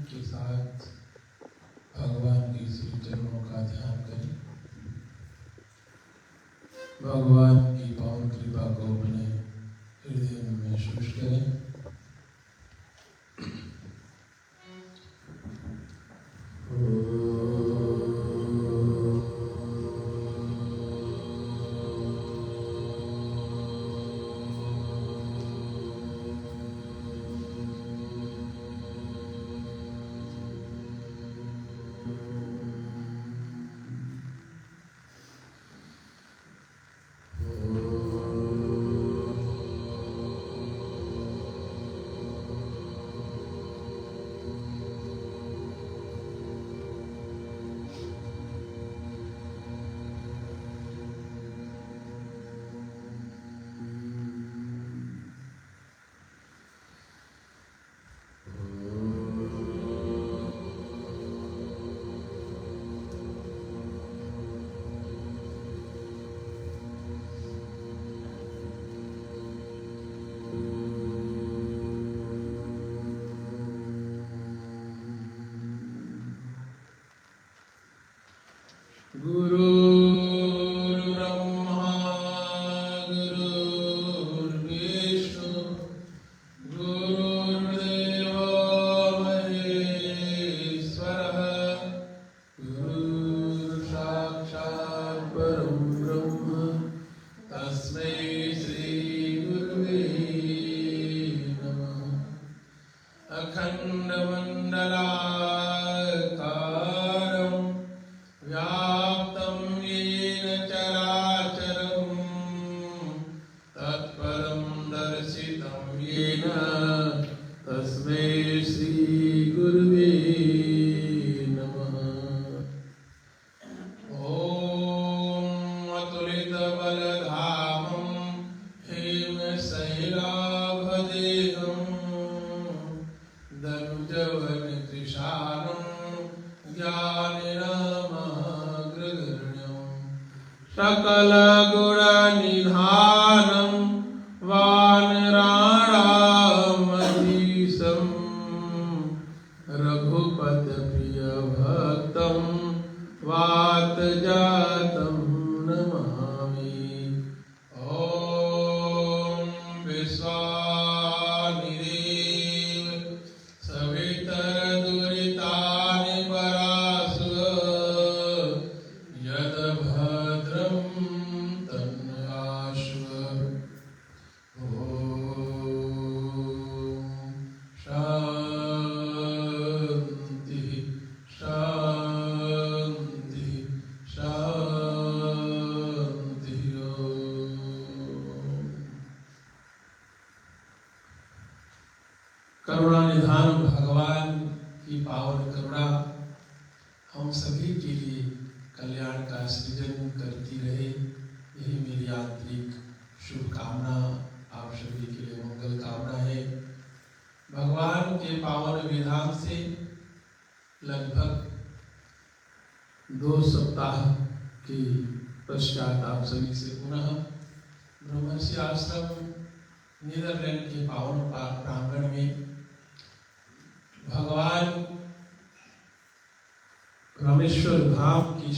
के साथ भगवान के श्री चरणों का ध्यान करें। भगवान की पावन कृपा को अपने हृदय में महसूस करें। सकल गुण निधानं वानराणामधीशं रघुपत प्रिय भक्तं वातजातं नमामि। ॐ विश्वानिदेव सवितरदुरितानि परासु यद्भद्रं तन्याश्व। ॐ शान्ति शान्ति शान्ति। करुणा निधान भगवान की पावन करुणा हम सभी के लिए कल्याण का सृजन करती रहे, यही मेरी आंतरिक शुभकामना, आप सभी के लिए मंगल कामना है। भगवान के पावन विधान से लगभग 2 सप्ताह के पश्चात आप सभी से पुनः ब्रह्मर्षि आश्रम नीदरलैंड के पावन प्रांगण में भगवान रामेश्वर धाम की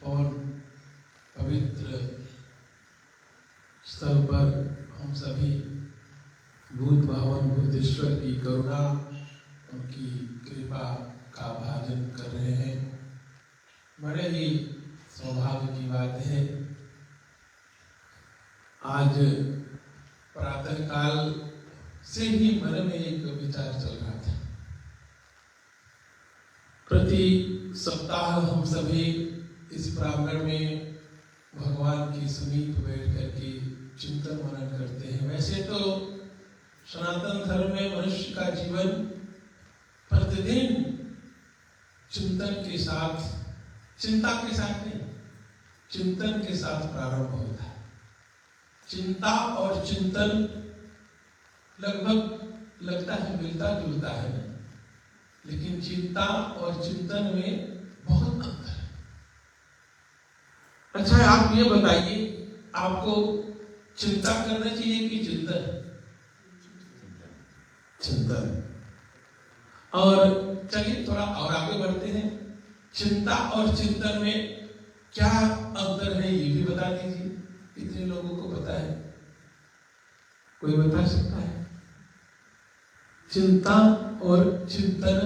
और पवित्र स्थल पर हम सभी भूत भावन भूतेश्वर की करुणा, उनकी कृपा का भाजन कर रहे हैं। बड़े ही सौभाग्य की बात है, आज प्रातःकाल से ही मन में एक विचार चल रहा था। प्रति सप्ताह हम सभी इस प्रांगण में भगवान की समीप बैठ करके चिंतन मनन करते हैं। वैसे तो सनातन धर्म में मनुष्य का जीवन प्रतिदिन चिंतन के साथ, चिंता के साथ नहीं, चिंतन के साथ प्रारंभ होता है। चिंता और चिंतन लगभग लगता है मिलता जुलता है, लेकिन चिंता और चिंतन में बहुत अंतर है। अच्छा, आप ये बताइए, आपको चिंता करना चाहिए कि चिंतन? चिंतन। और चलिए थोड़ा और आगे बढ़ते हैं। चिंता और चिंतन में क्या अंतर है ये भी बता दीजिए। कितने लोगों को पता है? कोई बता सकता है? चिंता और चिंतन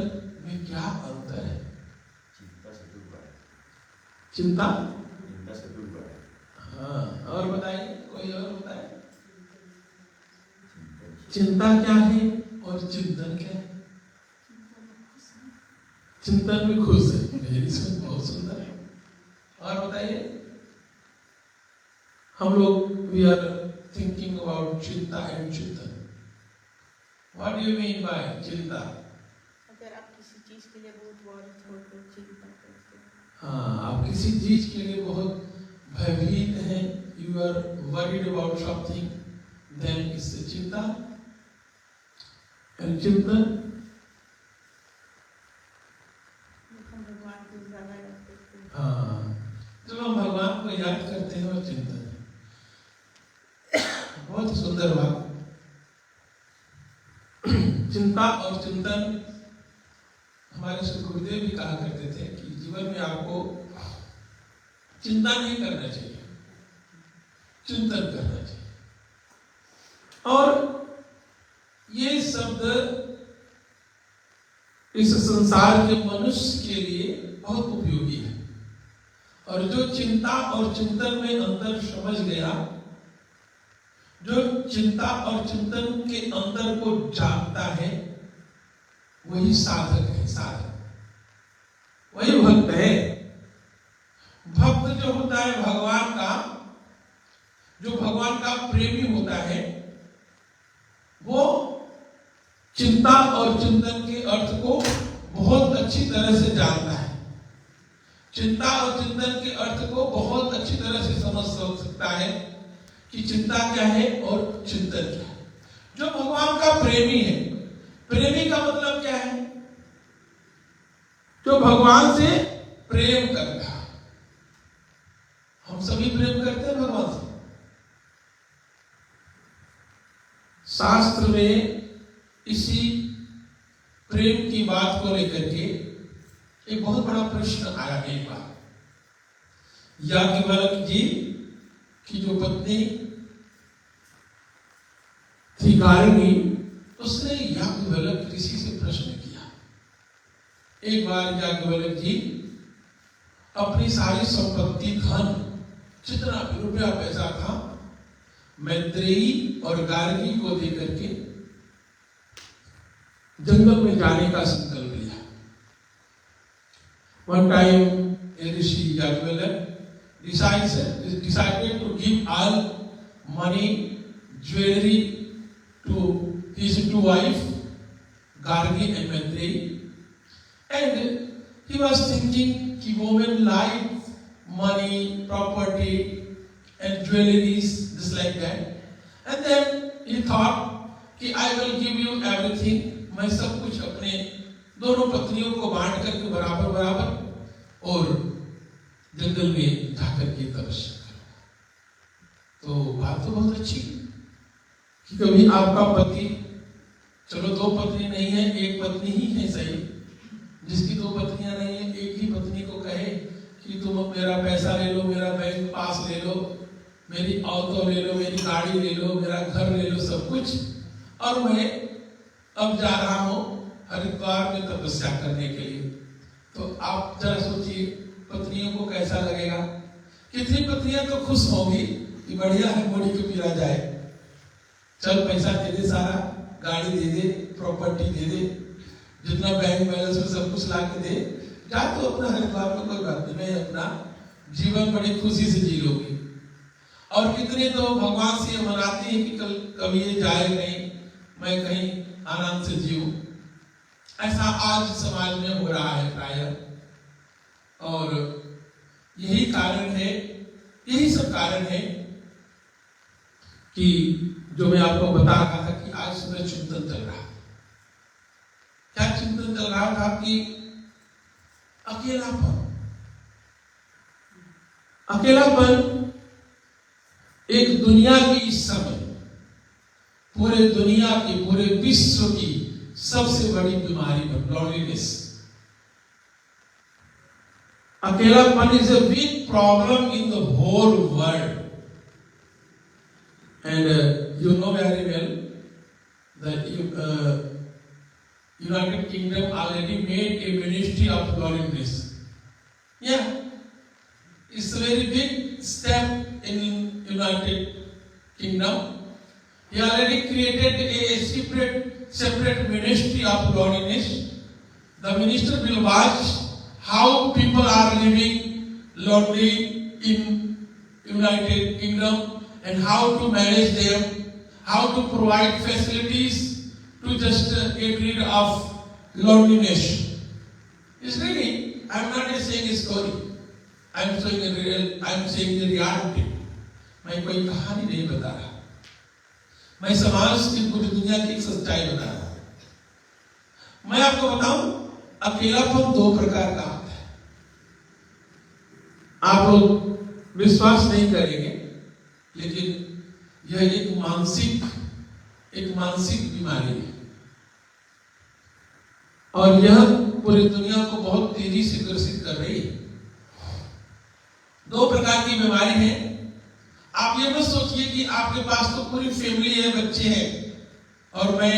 में क्या अंतर है? चिंता हाँ, और बताइए, कोई और बताए। चिंता क्या है और चिंतन क्या है? चिंतन में खुश है, मेरी सुन बहुत सुंदर है। और बताइए, हम लोग वी आर थिंकिंग अबाउट चिंता एंड चिंतन। What do you mean by चिंता? अगर आप किसी चीज के लिए बहुत वॉरिड हो तो चिंता करते हैं। हाँ, आप किसी चीज के लिए बहुत भयभीत हैं, you are worried about something, then इससे चिंता। एंड चिंतन हम भगवान को ज्यादा याद करते हैं। हाँ, जब हम भगवान को याद करते हैं और चिंतन बहुत सुंदर बात। चिंता और चिंतन, हमारे श्री गुरुदेव भी कहा करते थे कि जीवन में आपको चिंता नहीं करना चाहिए, चिंतन करना चाहिए। और ये शब्द इस संसार के मनुष्य के लिए बहुत उपयोगी है। और जो चिंता और चिंतन में अंतर समझ गया, जो चिंता और चिंतन के अंतर को जानता है, वही साधक है, साधक वही भक्त है। भक्त जो होता है भगवान का, जो भगवान का प्रेमी होता है, वो चिंता और चिंतन के अर्थ को बहुत अच्छी तरह से जानता है। चिंता और चिंतन के अर्थ को बहुत अच्छी तरह से समझ सकता है कि चिंता क्या है और चिंतन क्या है। जो भगवान का प्रेमी है, प्रेमी का मतलब क्या है? जो भगवान से प्रेम करता है। हम सभी प्रेम करते हैं भगवान से। शास्त्र में इसी प्रेम की बात को लेकर के एक बहुत बड़ा प्रश्न आया एक बार। याज्ञवल्क्य जी की जो पत्नी थी गार्गी, उसने याज्ञवल्क्य ऋषि से प्रश्न किया। एक बार याज्ञवल्क्य जी अपनी सारी संपत्ति, धन, जितना भी रुपया पैसा था, मैत्रेयी और गार्गी को देकर के जंगल में जाने का संकल्प लिया। One time, a Rishi Yajnavalkya decided to give all money, jewelry to his two wives, Gargi and Maitreyi, and he was thinking कि women like money, property, and jewelries just like that, and then he thought कि I will give you everything, मैं सब कुछ अपने दोनों पत्नियों को बांट करके बराबर बराबर और जंगल में जाकर के तपस्या करो। तो बात तो बहुत अच्छी कि कभी आपका पति, चलो दो पत्नी नहीं है, एक पत्नी ही है सही, जिसकी दो पत्नियां नहीं है, एक ही पत्नी को कहे कि तुम मेरा पैसा ले लो, मेरा बैंक पास ले लो, मेरी औरतों ले लो, मेरी गाड़ी ले लो, मेरा घर ले लो, सब कुछ, और मैं अब जा रहा हूं हरिद्वार में तपस्या करने के लिए। तो आप जरा सोचिए पत्नियों को कैसा लगेगा। कितनी पत्नियां तो खुश होंगी कि बढ़िया है, मोड़ी को पिला जाए, चल पैसा दे दे, सारा गाड़ी दे दे, प्रॉपर्टी दे दे, जितना बैंक बैलेंस में सब कुछ ला के दे, जा तो अपना हरिद्वार में, कोई बात नहीं, मैं अपना जीवन बड़ी खुशी से जी लूंगी। और कितने तो भगवान से मनाते हैं कि कल कभी ये जाए नहीं, मैं कहीं आनंद से जीऊं। ऐसा आज समाज में हो रहा है प्रायः, और यही कारण है, यही सब कारण है कि जो मैं आपको बता रहा था कि आज सुबह चिंतन चल रहा। क्या चिंतन चल रहा था कि अकेलापन, अकेलापन एक दुनिया की इस समय, पूरे दुनिया की, पूरे विश्व की सबसे बड़ी बीमारी है लॉनलीनेस। अकेलापन is a big problem in the whole world, and you know very well that United Kingdom already made a ministry of loneliness. Yeah, it's a very big step in United Kingdom. He already created a separate ministry of loneliness. The minister will watch how people are living lonely in United Kingdom and how to manage them, how to provide facilities to just get rid of loneliness. It's really, I'm not saying a story. I'm saying the reality. मैं कोई कहानी नहीं बता रहा, मैं समाज की पूरी दुनिया की एक सच्चाई बता रहा हूं। मैं आपको बताऊं, अकेलापन दो प्रकार का होता है। आप लोग विश्वास नहीं करेंगे, लेकिन यह एक मानसिक बीमारी है और यह पूरी दुनिया को बहुत तेजी से ग्रसित कर रही है। दो प्रकार की बीमारी है। आप ये मत सोचिए कि आपके पास तो पूरी फैमिली है, बच्चे हैं और मैं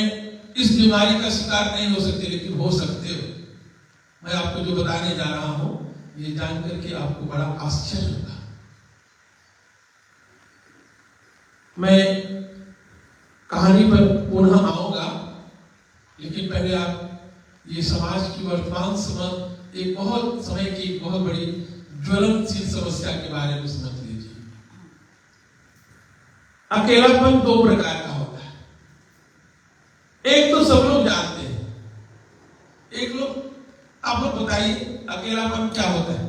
इस बीमारी का शिकार नहीं हो सकती, लेकिन हो सकते हो। मैं आपको जो बताने जा रहा हूं, ये जानकर के आपको बड़ा आश्चर्य होगा। मैं कहानी पर पुनः आऊंगा, लेकिन पहले आप ये समाज की वर्तमान समय एक बहुत समय की एक बहुत बड़ी ज्वलनशील समस्या के बारे में समझ लीजिए। अकेलापन दो प्रकार का होता है। एक तो सब लोग जानते हैं, एक लोग, आप लोग बताइए अकेलापन क्या होता है,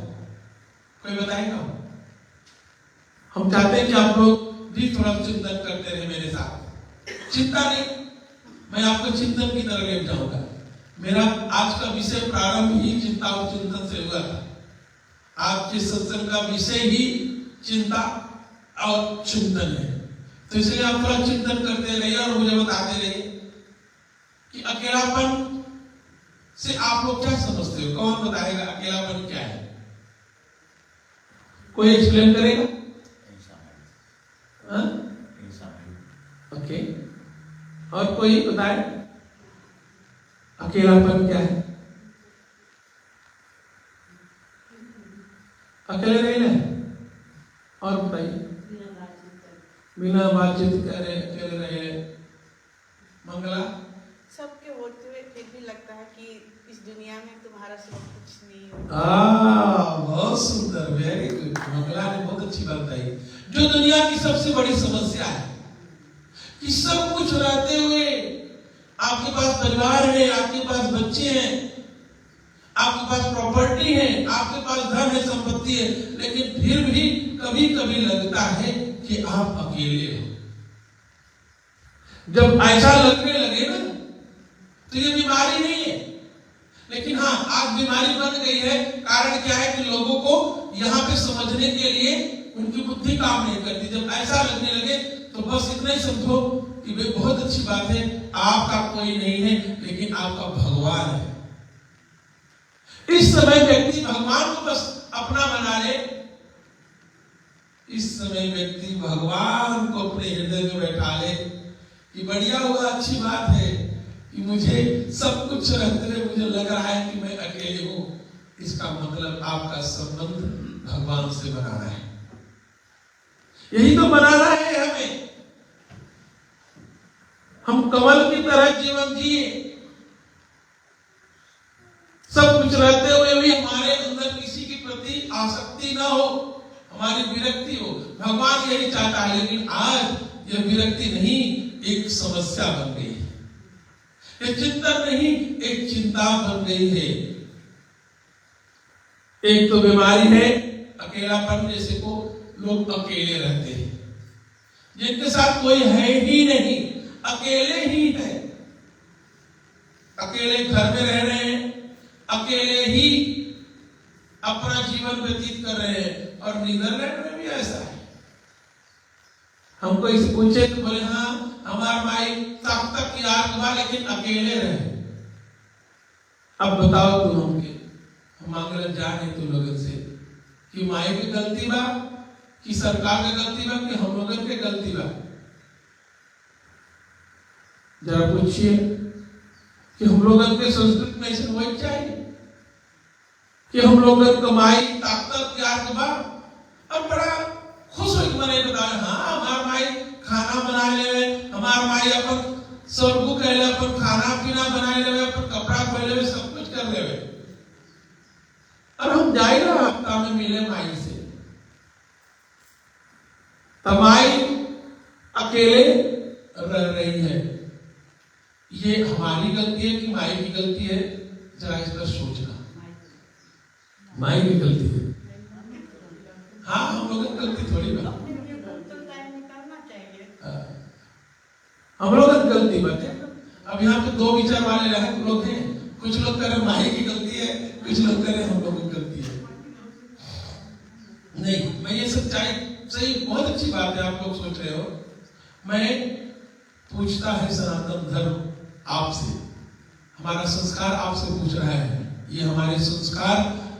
कोई बताएगा? हम चाहते हैं कि आप लोग भी थोड़ा चिंतन करते रहे मेरे साथ। चिंता नहीं, मैं आपको चिंतन की तरह ले जाऊंगा। मेरा आज का विषय प्रारंभ ही चिंता और चिंतन से हुआ था। आपके सत्संग का विषय ही चिंता और चिंतन है, तो इसलिए आप थोड़ा चिंतन करते रहिए और मुझे बताते रहिए कि अकेलापन से आप लोग क्या समझते हो। कौन बताएगा अकेलापन क्या है? कोई एक्सप्लेन करेगा? ओके, और कोई बताए अकेलापन क्या है? अकेले रहना है। और बताइए, बिना बातचीत करे अकेले रहे। मंगला, सबके होते हुए फिर भी लगता है कि इस दुनिया में तुम्हारा सब कुछ नहीं होगा। बहुत सुंदर, वेरी गुड। मंगला ने बहुत अच्छी बात बताई। जो दुनिया की सबसे बड़ी समस्या है कि सब कुछ रहते हुए आपके पास परिवार है, आपके पास बच्चे हैं, आपके पास प्रॉपर्टी है, आपके पास धन है, संपत्ति है, लेकिन फिर भी कभी कभी लगता है कि आप अकेले हो। जब ऐसा लगने लगे ना, तो ये बीमारी नहीं है, लेकिन हाँ आज बीमारी बन गई है। कारण क्या है कि लोगों को यहाँ पे समझने के लिए उनकी बुद्धि काम नहीं करती। जब ऐसा लगने लगे तो बस इतना ही समझो कि वे बहुत अच्छी बात है, आपका कोई नहीं है, लेकिन आपका भगवान है। इस समय व्यक्ति भगवान को बस अपना बना ले। इस समय व्यक्ति भगवान को अपने हृदय में बैठा ले कि बढ़िया हुआ, अच्छी बात है कि मुझे सब कुछ रहते हुए मुझे लग रहा है कि मैं अकेले हूं। इसका मतलब आपका संबंध भगवान से बनाना है। यही तो बनाना है हमें। हम कमल की तरह जीवन जिए, सब कुछ रहते हुए भी हमारे अंदर किसी के प्रति आसक्ति ना हो, हमारी विरक्ति हो। भगवान यही चाहता है, लेकिन आज यह विरक्ति नहीं, एक समस्या बन गई है। ये चिंतन नहीं, एक चिंता बन गई है। एक तो बीमारी है अकेलापन, जैसे को लोग अकेले रहते हैं, जिनके साथ कोई है ही नहीं, अकेले ही है। अकेले घर में रह रहे हैं, अकेले ही अपना जीवन व्यतीत कर रहे हैं। और नीदरलैंड में भी ऐसा है। हमको इसे पूछे तो बोले हाँ हमारा भाई तक यार हुआ, लेकिन अकेले रहे। अब बताओ तुम हमके, हम मांगला जाने तुम लोगन से कि माई की गलती बा कि सरकार की गलती बा कि हम लोगन के गलती बा? जरा पूछिए कि हम लोगन के संस्कृति में ऐसे वही चाहिए कि हम लोगन कमाई ताकत प्यार के बाद अब बड़ा खुश हो मने बताए, हाँ हमार माई खाना बना ले, हमार माई अपन सबको कहले, अपन खाना पीना बना ले, अपन कपड़ा पहन ले, सब कुछ कर ले। और हम जाए ना हफ्ता में मिले माई से, तब माई अकेले रह रही है। ये हमारी गलती है कि माई की गलती है? जरा इस पर सोचना। माई की गलती है। हाँ, हम लोगों की गलती थोड़ी बना, हम लोगों की गलती बात है। अब यहाँ पे दो विचार वाले लोग हैं, कुछ लोग कह रहे माई की गलती है, कुछ लोग कह रहे हम लोगों की गलती है। नहीं, मैं ये सच्चाई सही, बहुत अच्छी बात है आप लोग सोच रहे हो। मैं पूछता है सनातन धर्म आपसे, हमारा संस्कार आपसे पूछ रहा है, ये हमारे संस्कार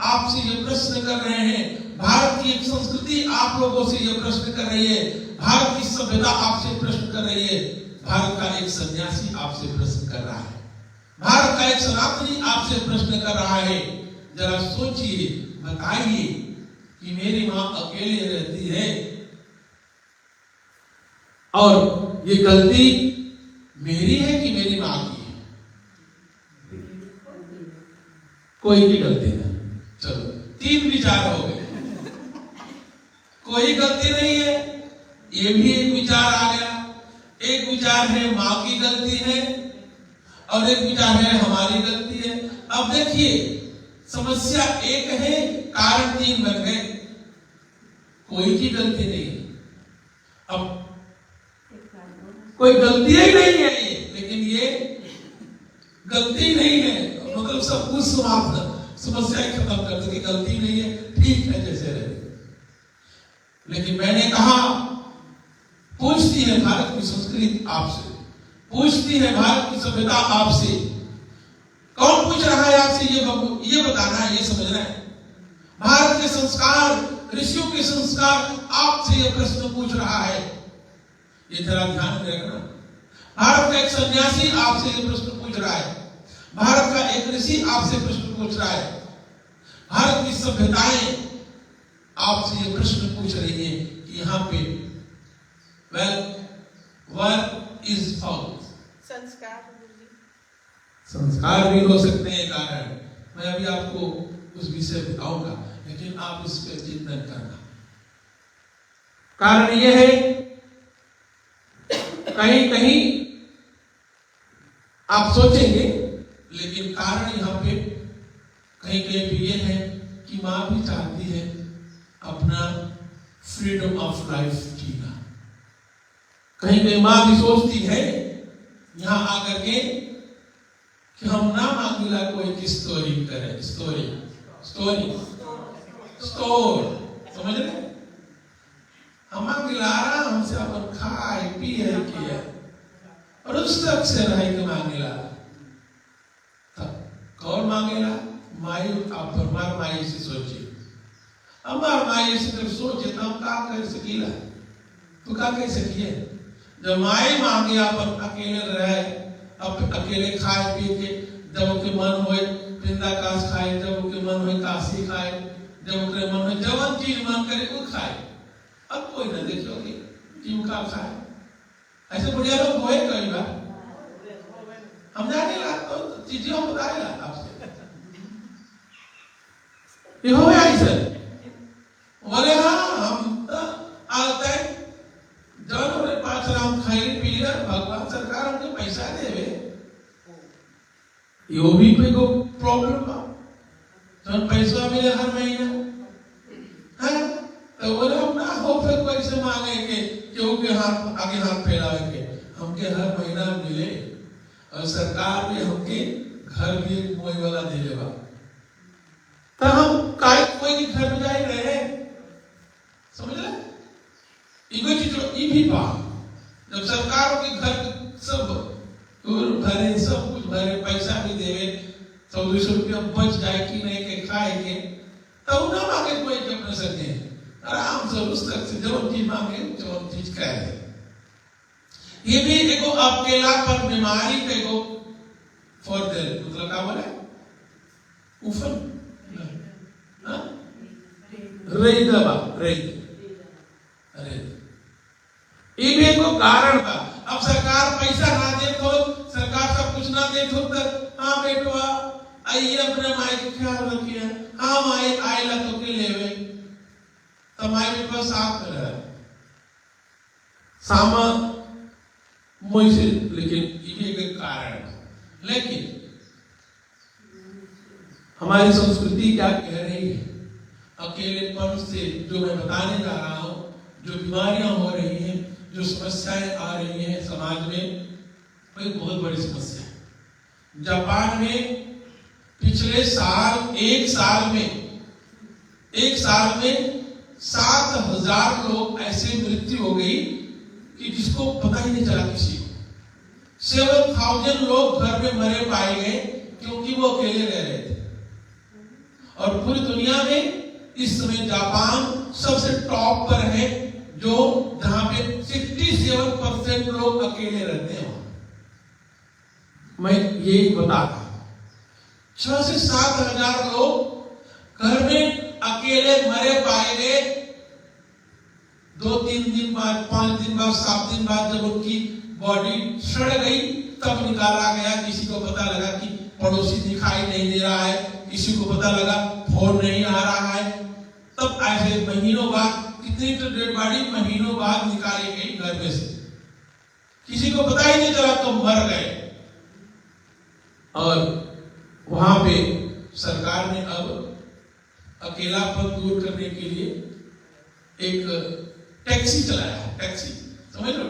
आपसे ये प्रश्न कर रहे हैं। भारत की एक संस्कृति आप लोगों से ये प्रश्न कर रही है, भारत की सभ्यता आपसे प्रश्न कर रही है, भारत का एक सन्यासी आपसे प्रश्न कर रहा है, भारत का एक सनातनी आपसे प्रश्न कर रहा है। जरा सोचिए, बताइए कि मेरी मां अकेले रहती है और ये गलती मेरी है कि मेरी मां की है? कोई की गलती नहीं। चलो, तीन विचार हो गए। कोई गलती नहीं है, ये भी एक विचार आ गया। एक विचार है मां की गलती है और एक विचार है हमारी गलती है। अब देखिए, समस्या एक है, कारण तीन बन गए। कोई की गलती नहीं है, अब कोई गलती ही नहीं है ये, लेकिन ये गलती नहीं है मतलब सब कुछ समाप्त, समस्या खत्म कर दो कि गलती नहीं है, ठीक है जैसे रहे। लेकिन मैंने कहा, पूछती है भारत की संस्कृति आपसे, पूछती है भारत की सभ्यता आपसे। कौन पूछ रहा है आपसे? ये बताना है, ये समझना है। भारत के संस्कार, ऋषियों के संस्कार आपसे ये प्रश्न पूछ रहा है, ये जरा ध्यान में रखना। भारत का एक सन्यासी आपसे ये प्रश्न पूछ रहा है, भारत का एक ऋषि आपसे प्रश्न पूछ रहा है, भारत की सभ्यताएं आपसे ये प्रश्न पूछ रही है कि यहाँ पे where is fault? संस्कार भी हो सकते हैं कारण। मैं अभी आपको उस विषय बताऊंगा, लेकिन आप इस पर चिंतन करना। कारण यह है, कहीं कहीं आप सोचेंगे, लेकिन कारण यहाँ पे कहीं कहीं भी ये है कि मां भी चाहती है अपना फ्रीडम ऑफ लाइफ जीना। कहीं कहीं मां भी सोचती है यहां आकर के कि हम ना मांगिला कोई स्टोरी करें, स्टोर समझ रहे? हम मांगिला हमसे अपन खाए पिए किया और उस तक से रह के मांगिला, तब कौन मांगेला? माई। आप परमार माई से सोचिए, हमार माई से जब सोचे तो हम का कर सकीला? तो का कह सकिए? जब माई मांगे अपन अकेले रहे, अब अकेले खाए पी के, जब के मन होए वृंदाकाश खाए, जब के मन होए काशी खाए, जब के मन होए जवन चीज मन करे वो खाए। अब कोई ना देखोगे क्यों का खाए, ऐसे बढ़िया लोग होए कई बार, हम जाने ला तो चीजें हम बताएगा आपसे, ये हो ऐसे बोले हाँ हम आते जब हमारे पास राम खाई पी लिया, भगवान सरकार हमको पैसा देवे, यो भी कोई को प्रॉब्लम बा, जब पैसा मिले हर महीना है तो बोले हम ना हो फिर पैसे मांगेंगे क्योंकि हाथ आगे हाथ फैलाएंगे, हमके हर महीना मिले और सरकार भी हमके घर भी कोई वाला दे लेगा, तो हम काय कोई के घर में जाए रहे, समझ रहे? इको चीज ये भी बा, जब सरकार के घर सब भरे, सब कुछ भरे, पैसा भी देवे, तो ₹24 बच जाए कि नहीं के खाएंगे तो ना मांगे कोई के अपने सके आराम से उस तक से जो चीज मांगे जो चीज खाए। ये भी देखो अकेलापन बीमारी देखो फॉर देयर मतलब क्या बोले उफन रही दबा रही अरे ये भी एक कारण था। अब सरकार पैसा ना दे तो सरकार सब कुछ ना दे तो हाँ बेटवा आइए अपने माई के ख्याल रखिए हाँ माई आएला तो के लेवे तो माई बेटवा साथ में रहा सामा मुझसे लेकिन ये एक कारण है। लेकिन हमारी संस्कृति क्या कह रही है अकेलेपन से जो मैं बताने जा रहा हूं जो बीमारियां हो रही हैं जो समस्याएं आ रही हैं समाज में कोई बहुत बड़ी समस्या है। जापान में पिछले साल एक साल में 7,000 लोग ऐसे मृत्यु हो गई कि जिसको पता ही नहीं चला किसी को। 7,000 लोग घर में मरे पाए गए क्योंकि वो अकेले रह रहे थे। और पूरी दुनिया में इस समय जापान सबसे टॉप पर है जो जहां पे 67% लोग अकेले रहते हैं। मैं ये बता रहा 6 से 7 हजार लोग घर में अकेले मरे पाए गए। 2-3 दिन बाद 5 दिन बाद 7 दिन बाद जब उनकी बॉडी सड़ गई तब निकाला गया। किसी को पता लगा कि पड़ोसी दिखाई नहीं दे रहा है, किसी को पता लगा फोन नहीं आ रहा है। तब ऐसे महीनों बाद कितनी तो डेड बॉडी महीनों बाद निकाली गई घर में से, किसी को पता ही नहीं चला तो मर गए। और वहां पे सरकार ने अब अकेलापन दूर करने के लिए एक टैक्सी चलाया है। टैक्सी समझ लो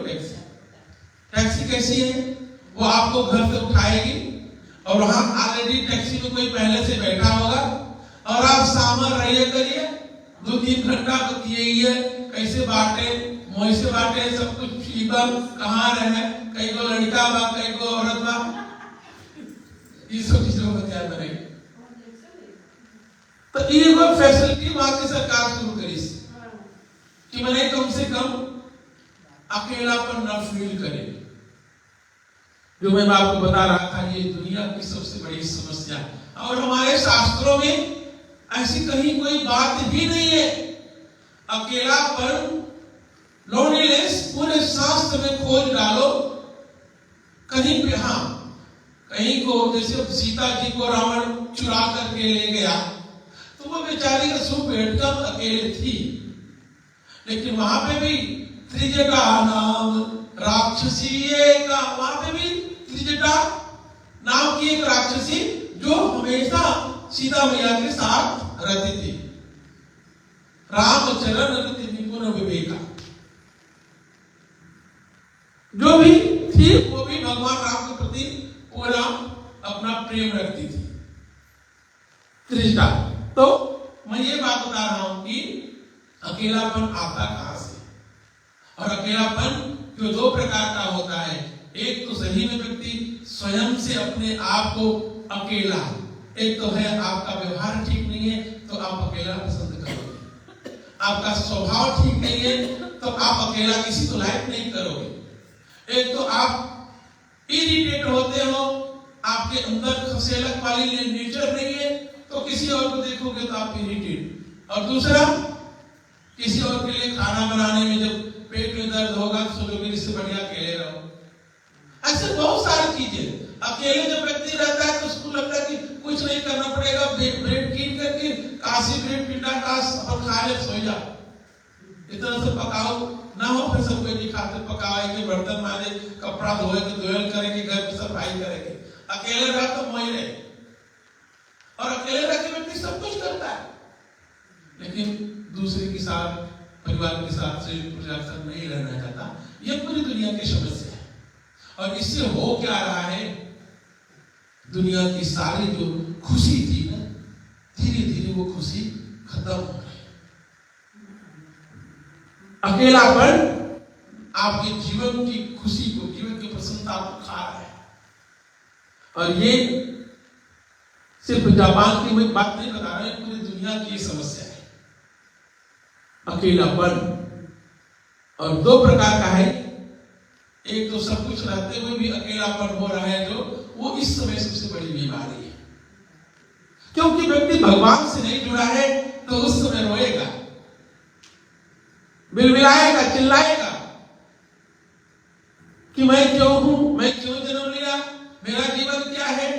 टैक्सी कैसी है वो आपको घर से उठाएगी और वहां ऑलरेडी टैक्सी में कोई पहले से बैठा होगा और आप सामान रहिए करिए 2-3 घंटा बतिए कैसे बांटे मोह से बांटे सब कुछ कहाँ रहे कई को लड़का बा कई को औरत बा ये सब चीजों का ध्यान रहे। तो ये वो फैसिलिटी वहां की सरकार शुरू करी कि मैंने कम से कम अकेलापन न फील करे। जो मैं आपको बता रहा था ये दुनिया की सबसे बड़ी समस्या और हमारे शास्त्रों में ऐसी कहीं कोई बात ही नहीं है। अकेलापन लोनलीनेस पूरे शास्त्र में खोज डालो कहीं पे हाँ कहीं को जैसे सीता जी को रावण चुरा करके ले गया तो वो बेचारी रसू बैठकर अकेले थी। लेकिन वहां पे भी त्रिजटा नाम राक्षसी का वहां पे भी त्रिजटा नाम की एक राक्षसी जो हमेशा सीता मैया के साथ रहती थी। रामचरण निपुण विवेका जो भी थी वो भी भगवान राम के प्रति पूरा अपना प्रेम रखती थी त्रिजटा। तो मैं ये बात बता रहा हूं कि अकेलापन आता कहां से और अकेलापन जो 2 प्रकार का होता है। एक तो सही में व्यक्ति स्वयं से अपने आप को अकेला, एक तो है आपका व्यवहार ठीक नहीं है तो आप अकेला पसंद करोगे, आपका स्वभाव ठीक नहीं है तो आप अकेला किसी को लाइक नहीं करोगे। एक तो आप इरिटेट होते हो, आपके अंदर खसेलक वाली नेचर नहीं है तो किसी और को देखोगे तो आप इरिटेट। और दूसरा किसी और के लिए खाना बनाने में जब पेट में दर्द होगा तो सोचोगे इससे बढ़िया अकेले रहो। ऐसे बहुत सारी चीजें अकेले जब व्यक्ति रहता है तो उसको लगता है कि कुछ नहीं करना पड़ेगा, ब्रेड कीन करके काशी ब्रेड पिंडा काश और खा ले सो जा। इतना से पकाओ ना हो फिर सब कोई खाते पकाएंगे, बर्तन मारे, कपड़ा धोएंगे, धोयल करेंगे, घर की सफाई करेंगे। अकेले रह तो मोह रहे और अकेले रह के व्यक्ति सब कुछ करता है लेकिन दूसरे के साथ परिवार के साथ से नहीं रहना चाहता। यह पूरी दुनिया की समस्या है और इससे हो क्या रहा है दुनिया की सारी जो खुशी थी ना धीरे धीरे वो खुशी खत्म हो रही। अकेलापन आपके जीवन की खुशी को जीवन की प्रसन्नता को खा रहा है और ये सिर्फ जापान की मैं बात नहीं बता रहे, पूरी दुनिया की समस्या है अकेलापन। और दो प्रकार का है, एक तो सब कुछ रहते हुए भी अकेलापन हो रहा है, जो वो इस समय सबसे बड़ी बीमारी है। क्योंकि व्यक्ति भगवान से नहीं जुड़ा है तो उस समय रोएगा, बिलबिलाएगा, चिल्लाएगा कि मैं क्यों हूं, मैं क्यों जन्म लिया, मेरा जीवन क्या है।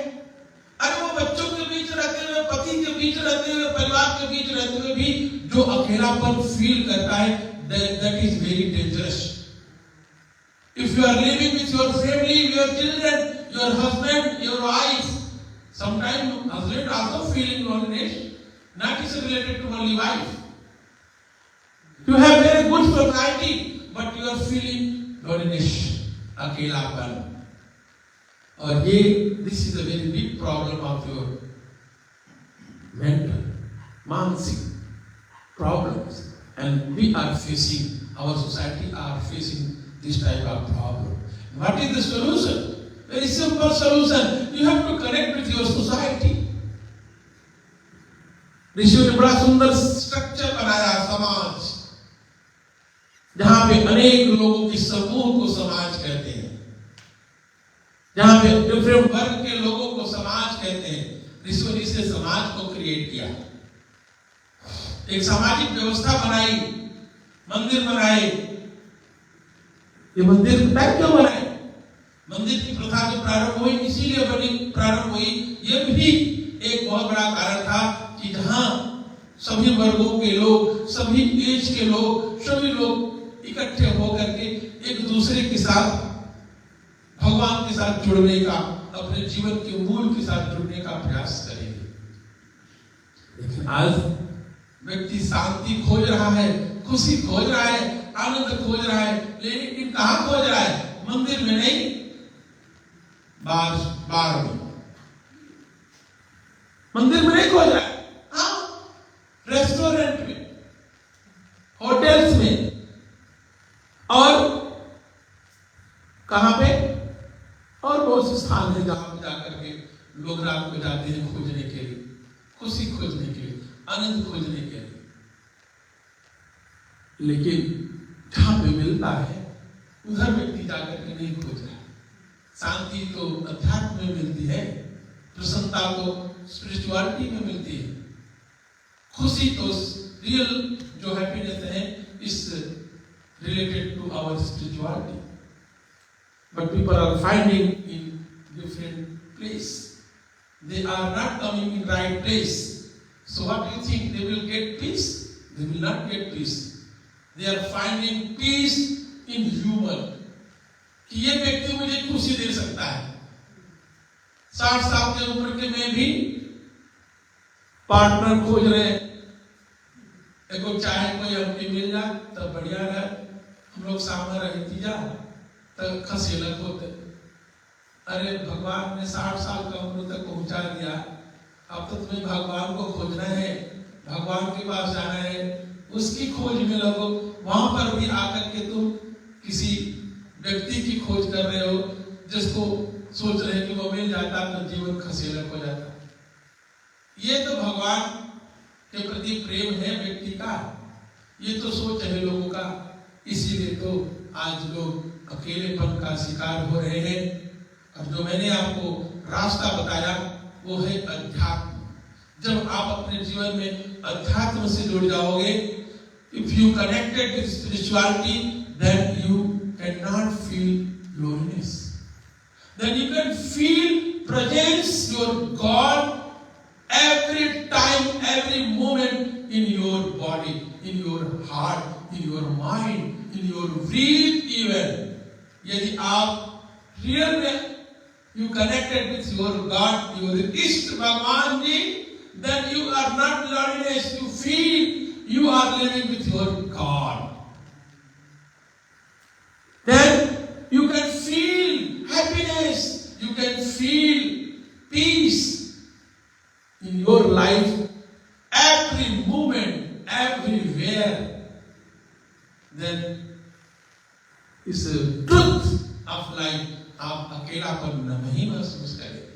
अरे वो बच्चों के बीच रहते हुए, पति के बीच रहते हुए, परिवार के बीच रहते हुए भी जो अकेलापन फील करता है, that is very dangerous. If you are living with your family, your children, your husband, your wife, sometimes husband also feeling loneliness, not is related to only wife. You have very good society, but you are feeling loneliness, अकेलापन। और ये this is a very big problem of your mental, मानसिक problems, and we are facing, our society are facing this type of problem. What is the solution? Very simple solution. You have to connect with your society. ऋषियों ने बड़ा सुंदर structure बनाया, समाज, जहां पे अनेक लोगों के समूह को समाज कहते हैं, जहां पे डिफरेंट वर्ग के लोगों को समाज कहते हैं। ऋषियों ने इसे समाज को क्रिएट किया, एक सामाजिक व्यवस्था बनाई, मंदिर बनाए। ये मंदिर क्यों बनाए? मंदिर की प्रथा जो प्रारंभ हुई इसीलिए प्रारंभ हुई। ये भी एक बहुत बड़ा कारण था कि जहां सभी वर्गों के लोग, सभी एज के लोग, सभी लोग इकट्ठे होकर के एक दूसरे के साथ, भगवान के साथ जुड़ने का, अपने जीवन के मूल के साथ जुड़ने का प्रयास करेंगे। लेकिन आज व्यक्ति शांति खोज रहा है, खुशी खोज रहा है, आनंद खोज रहा है, लेकिन कहां खोज रहा है? मंदिर में नहीं, बार में। मंदिर में नहीं खोज रहा है, हाँ, रेस्टोरेंट में, होटल्स में, और कहां पे? और बहुत से स्थान है जहां पर जाकर के लोग रात को जाते हैं खोजने के लिए, खुशी खोजने के लिए, आनंद खोजने के लिए। लेकिन जहां पे मिलता है उधर व्यक्ति जाकर के नहीं खोज रहा है। शांति तो अध्यात्म में मिलती है, प्रसन्नता तो स्पिरिचुअलिटी में मिलती है, खुशी तो रियल जो हैप्पीनेस है इस related to our spirituality. But people are finding in different place, they are not coming in right place. So what do you think? They will get peace? They will not get peace. They are finding peace in human. कि ये व्यक्ति मुझे खुशी दे सकता है। 60 साल के उम्र के में भी पार्टनर खोज रहे हैं, एको चाहे कोई हमके मिल जाए तब बढ़िया रहे, हम लोग सामने रहती जा तब खसेलक होते। अरे भगवान ने 60 साल का उम्र तक पहुंचा दिया, अब तो तुम्हें भगवान को खोजना है, भगवान के पास जाना है, उसकी खोज में लगो। वहां पर भी आकर के तुम किसी व्यक्ति की खोज कर रहे हो जिसको सोच रहे हैं कि वो मिल जाता तो जीवन खसेलक हो जाता। ये तो भगवान के प्रति प्रेम है व्यक्ति का, ये तो सोच है लोगों का। इसीलिए तो आज लोग अकेलेपन का शिकार हो रहे हैं। और जो मैंने आपको रास्ता बताया वो है अध्यात्म। जब आप अपने जीवन में अध्यात्म से जुड़ जाओगे, if you connected with spirituality, then you can not feel loneliness, then you can feel presence your god every time, every moment in your body, in your heart, in your mind, in your breath even. यदि आप real में you connected with your God, your Ishta Bhagwan ji, then you are not loneliness. You feel you are living with your God. Then you can feel happiness. You can feel peace in your life, every moment, everywhere. Then is the truth of life. आप अकेलापन नहीं महसूस करेंगे।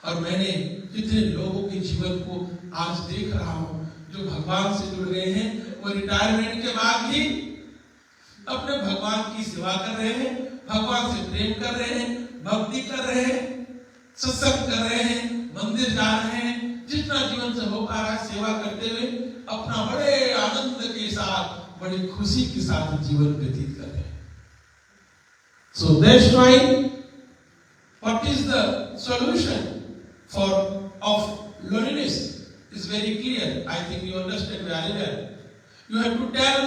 और मैंने कितने लोगों के जीवन को आज देख रहा हूं जो भगवान से जुड़ गए हैं, वो रिटायरमेंट के बाद भी अपने भगवान की सेवा कर रहे हैं, भगवान से प्रेम कर रहे हैं, भक्ति कर रहे हैं, सत्संग कर रहे हैं, मंदिर जा रहे हैं, जितना जीवन से हो पा रहा है सेवा करते हुए अपना बड़े आनंद के साथ, बड़ी खुशी के साथ जीवन व्यतीत कर रहे हैं। So that's why what is the solution of loneliness is very clear. I think you understand very well. You have to tell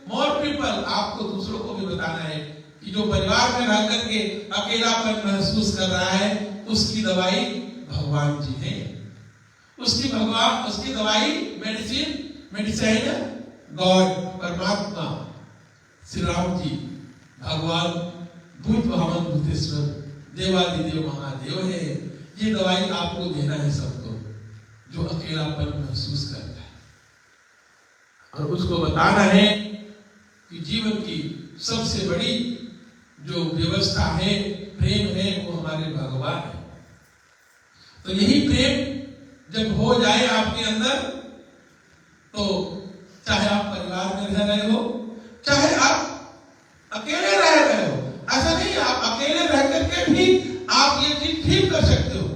more people. आपको दूसरों को भी बताना है कि जो परिवार में रह करके अकेलापन महसूस कर रहा है, उसकी दवाई भगवान जी है। उसकी दवाई मेडिसिन गॉड, परमात्मा, श्री राम जी, भगवान भूत भावन भूतेश्वर देवादिदेव महादेव है। ये दवाई आपको देना है सबको जो अकेलापन महसूस करता है, और उसको बताना है कि जीवन की सबसे बड़ी जो व्यवस्था है, प्रेम है, वो हमारे भगवान है। तो यही प्रेम जब हो जाए आपके अंदर, तो चाहे आप परिवार में रह रहे हो, चाहे आप अकेले रह रहे हो, ऐसा नहीं आप अकेले रह करके भी आप ये चीज फील कर सकते हो।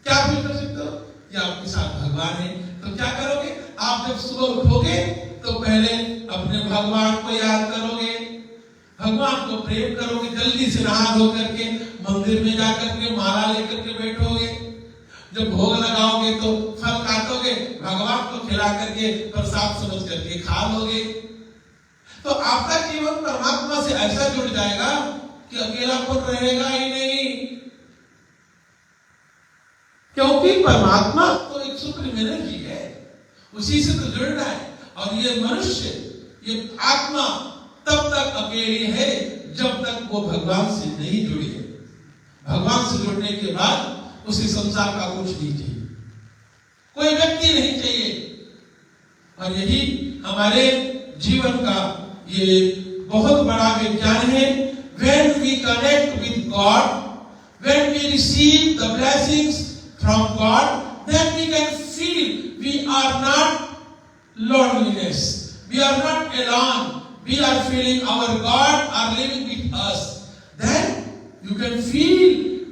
क्या फील कर सकते हो? ये आपके साथ भगवान है। तो क्या करोगे? आप जब सुबह उठोगे तो पहले अपने भगवान को याद करोगे, भगवान को प्रेम करोगे, जल्दी से नहा धो करके मंदिर में जाकर के माला लेकर के बैठोगे, जब भोग लगाओगे तो फल काटोगे, भगवान को खिला करके प्रसाद समझ करके खा लोगे। तो आपका जीवन परमात्मा से ऐसा जुड़ जाएगा कि अकेलापन रहेगा ही नहीं, क्योंकि परमात्मा तो एक सुप्रीम एनर्जी है, उसी से तो जुड़ना है। और ये मनुष्य, ये आत्मा तब तक अकेली है जब तक वो भगवान से नहीं जुड़ी है। भगवान से जुड़ने के बाद उसे संसार का कुछ नहीं चाहिए, कोई व्यक्ति नहीं चाहिए। और यही हमारे जीवन का ये बहुत बड़ा विज्ञान है। When we connect with God, when we receive the blessings from God, then we can feel we are not loneliness, we are not alone, we are feeling our God are living with us. Then you can feel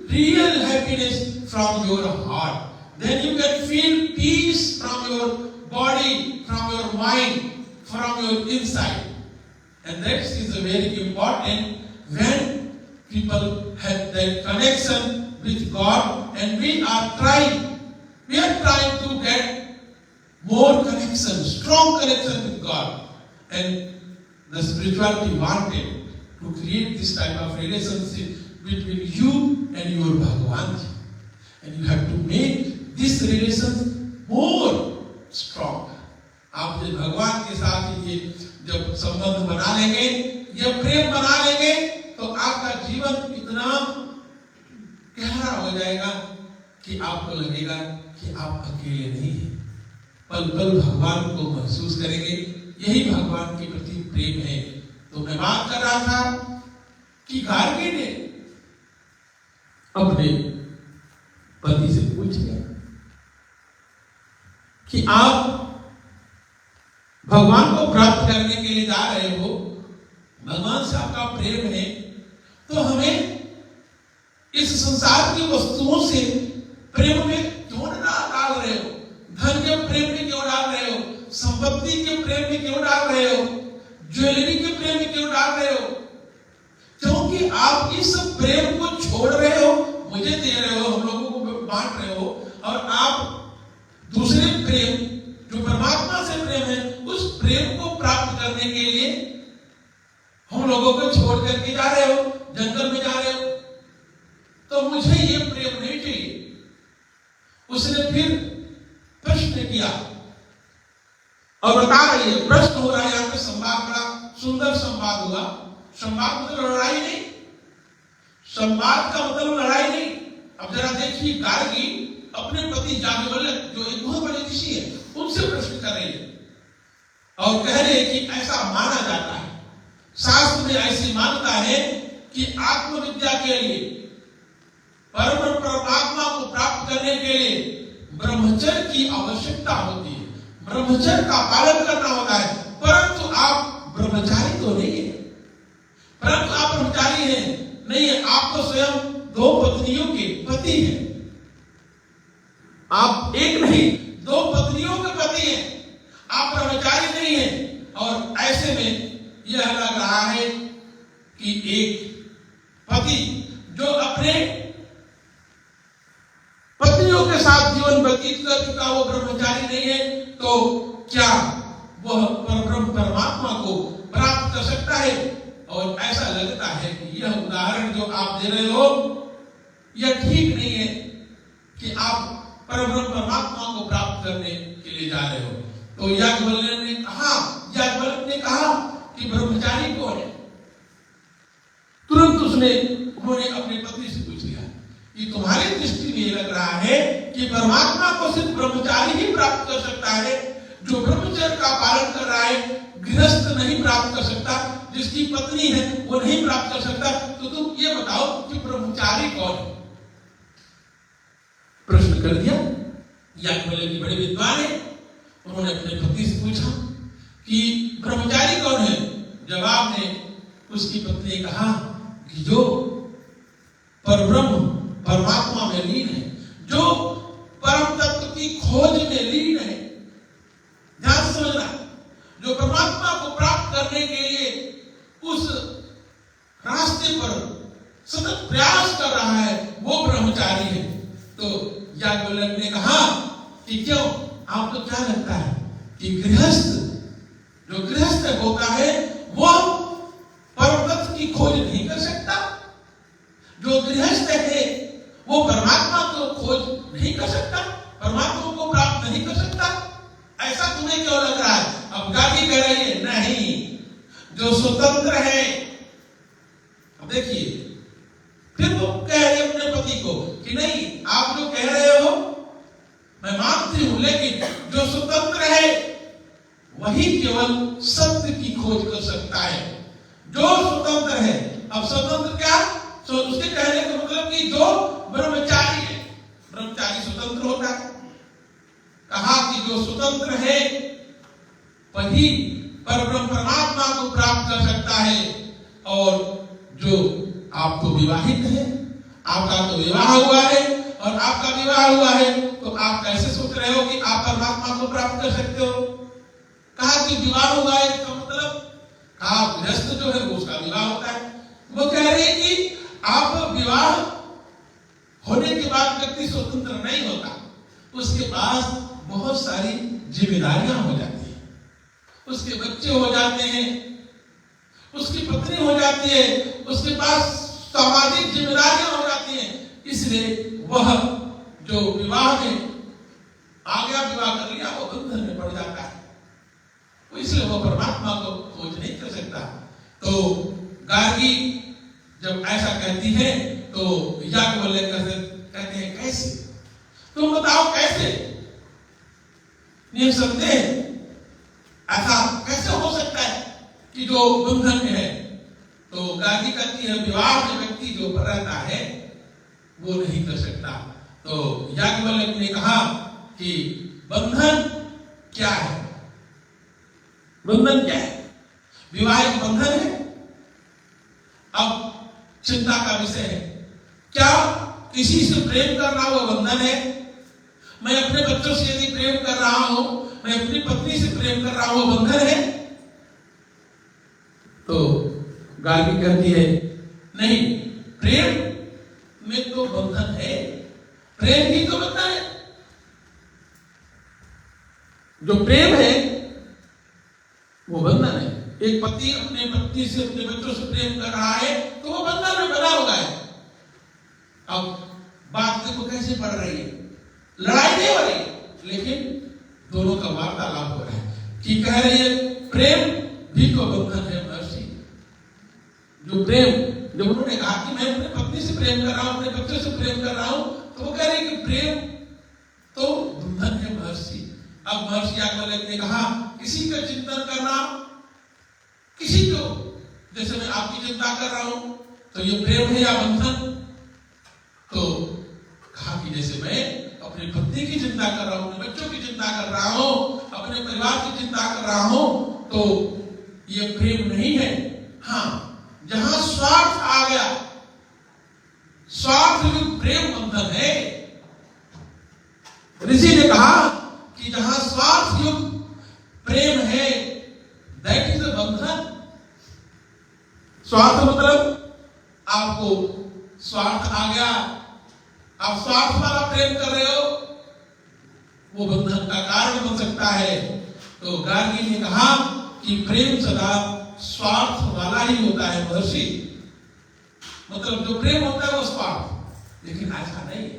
real happiness from your heart. Then you can feel peace from your body, from your mind, from your inside. And that is very important when people have that connection with God, and we are trying to get more connection, strong connection with God. And the spirituality wanted to create this type of relationship between you and your Bhagavan. And you have to make this relation more strong. आप जब भगवान के साथ ये जब संबंध बना लेंगे, ये प्रेम बना लेंगे, तो आपका जीवन इतना गहरा हो जाएगा कि आपको लगेगा कि आप अकेले नहीं हैं। पल पल भगवान को महसूस करेंगे। यही भगवान के प्रति प्रेम है। तो मैं बात कर रहा था कि गार्गी ने अपने पति से पूछ लिया कि आप भगवान को प्राप्त करने के लिए जा रहे हो, भगवान से आपका प्रेम है, तो हमें इस संसार की वस्तुओं से प्रेम में क्यों ना डाल रहे हो? धन के प्रेम में क्यों डाल रहे हो? संपत्ति के प्रेम में क्यों डाल रहे हो? ज्वेलरी के प्रेम में क्यों डाल रहे हो? क्योंकि आप इस प्रेम को छोड़ रहे हो, मुझे दे रहे हो, हम लोगों को बांट रहे हो, और आप दूसरे प्रेम जो परमात्मा से प्रेम है, उस प्रेम को प्राप्त करने के लिए हम लोगों को छोड़ करके जा रहे हो, जंगल में जा रहे हो। तो मुझे ये प्रेम नहीं चाहिए। उसने फिर प्रश्न किया और बता रही है, प्रश्न हो रहा है, यहाँ पे संवाद, बड़ा सुंदर संवाद हुआ। संवाद मतलब लड़ाई नहीं, संवाद का मतलब लड़ाई नहीं। अब जरा देखिए, गार्गी अपने पति जाम्बवल्क्य जो एक बहुत बड़े ऋषि है, उनसे प्रश्न कर रही है और कह रहे हैं कि ऐसा माना जाता है, शास्त्र में ऐसी मान्यता है कि आत्मविद्या के लिए परम परमात्मा को प्राप्त करने के लिए ब्रह्मचर्य की आवश्यकता होती है, ब्रह्मचर्य का पालन करना होता है। परंतु आप ब्रह्मचारी तो नहीं है, परंतु आप ब्रह्मचारी हैं नहीं है, आप तो स्वयं 2 पत्नियों के पति हैं। आप एक नहीं 2 पत्नियों के पति हैं, आप ब्रह्मचारी नहीं हैं। और ऐसे में यह लग रहा है कि एक पति जो अपने पत्नियों के साथ जीवन व्यतीत कर चुका वो ब्रह्मचारी नहीं है, तो क्या वह परब्रह्म परमात्मा को प्राप्त कर सकता है? और ऐसा लगता है कि यह उदाहरण जो आप दे रहे हो यह ठीक नहीं है कि आप परब्रह्म परमात्मा को प्राप्त करने के लिए जा रहे हो। तो याज्ञवल्क्य ने कहा कि ब्रह्मचारी कौन है? तुरंत उन्होंने अपनी पत्नी से पूछ लिया कि तुम्हारी दृष्टि में लग रहा है कि परमात्मा को सिर्फ ब्रह्मचारी ही प्राप्त कर सकता है, जो ब्रह्मचर्य का पालन कर रहा है गृहस्थ नहीं प्राप्त कर सकता, जिसकी पत्नी है वो नहीं प्राप्त कर सकता। तो तुम ये बताओ कि ब्रह्मचारी कौन है? प्रश्न कर दिया। याज्ञवल्क्य जी बड़े विद्वान है, उन्होंने अपने पति से पूछा कि ब्रह्मचारी कौन है? जवाब में उसकी पत्नी ने कहा कि जो परब्रह्म परमात्मा में लीन है, जो परम तत्व की खोज में लीन है। ध्यान समझना, जो परमात्मा को प्राप्त करने के लिए उस रास्ते पर सतत प्रयास कर रहा है, वो ब्रह्मचारी है। तो याज्ञवल्क्य ने कहा कि क्यों, आपको क्या लगता है कि जो गृहस्थ होता है वो परम तत्व की खोज नहीं कर सकता? जो गृहस्थ है वो परमात्मा को खोज नहीं कर सकता, परमात्मा को प्राप्त नहीं कर सकता? ऐसा तुम्हें क्यों लग रहा है? अब गादी कह रही है नहीं, जो स्वतंत्र है। अब देखिए, फिर वो कह रही है अपने पति को कि नहीं, आप जो कह रहे हो मैं मानती हूं, लेकिन जो स्वतंत्र है वही केवल सत्य की खोज कर सकता है। जो स्वतंत्र है, अब स्वतंत्र क्या? तो उसके कहने का मतलब कि जो ब्रह्मचारी है, ब्रह्मचारी स्वतंत्र होता है। कहा कि जो स्वतंत्र है वही परब्रह्म परमात्मा को प्राप्त कर सकता है। और जो आप तो विवाहित है, आपका तो विवाह हुआ है, और आपका विवाह हुआ है तो आप कैसे सोच रहे हो कि आप परमात्मा को प्राप्त कर सकते हो? कहा कि विवाह हुआ है इसका मतलब कहा गृहस्थ जो है वो उसका विवाह होता है। वो कह रहे हैं कि आप विवाह होने के बाद व्यक्ति स्वतंत्र नहीं होता, उसके पास बहुत सारी जिम्मेदारियां हो जाती हैं, उसके बच्चे हो जाते हैं, उसकी पत्नी हो जाती है, उसके पास सामाजिक जिम्मेदारियां हो जाती हैं। इसलिए वह जो विवाह में आ गया, विवाह कर लिया, वो बंधन में पड़ जाता है, इसलिए वो परमात्मा को खोज नहीं कर सकता। तो गार्गी जब ऐसा कहती है तो याज्ञवल्क्य कहते हैं कैसे? तुम बताओ कैसे? निसंदेह ऐसा कैसे हो सकता है कि जो बंधन में है? तो गार्गी कहती है विवाह में व्यक्ति जो रहता है वो नहीं कर सकता। तो याज्ञवल्क्य ने कहा कि बंधन क्या है? बंधन क्या है? विवाह एक बंधन है। अब चिंता का विषय है, क्या किसी से प्रेम करना वो बंधन है? मैं अपने बच्चों से यदि प्रेम कर रहा हूं, मैं अपनी पत्नी से प्रेम कर रहा हूं, वो बंधन है? तो गार्गी कहती है नहीं, प्रेम में तो बंधन है, प्रेम ही तो बंधन है। जो प्रेम है वो बंधन है। एक पति अपने पत्नी से, अपने बच्चों से प्रेम कर रहा है तो वो बंधन में बना हुआ है। अब बात देखो कैसे बढ़ रही है, लड़ाई नहीं हो रही, लेकिन दोनों का वार्तालाप हो रहा है कि कह रही है प्रेम भी तो बंधन है महर्षि। जो प्रेम, जब उन्होंने कहा कि मैं अपने पत्नी से प्रेम कर रहा हूं, अपने बच्चों से प्रेम कर रहा हूं, तो वो कह रहे कि प्रेम तो बंधन है महर्षि। अब महर्षि याज्ञवल्क्य ने कहा किसी का चिंतन करना, किसी को, जैसे मैं आपकी चिंता कर रहा हूं, तो ये प्रेम है या बंधन? तो कहा कि जैसे मैं अपनी पत्नी की चिंता कर रहा हूं, अपने बच्चों की चिंता कर रहा हूं, अपने परिवार की चिंता कर रहा हूं, तो ये प्रेम नहीं है। हाँ, जहां स्वार्थ आ गया, स्वार्थ युक्त प्रेम बंधन है। ऋषि ने कहा कि जहां स्वार्थ युक्त प्रेम है, दैट इज अ बंधन। स्वार्थ मतलब आपको स्वार्थ आ गया, आप स्वार्थ वाला प्रेम कर रहे हो, वो बंधन का कारण बन सकता है। तो गार्गी ने कहा कि प्रेम सदा स्वार्थ वाला ही होता है महर्षि, मतलब जो प्रेम होता है वो स्वार्थ, लेकिन ऐसा नहीं है।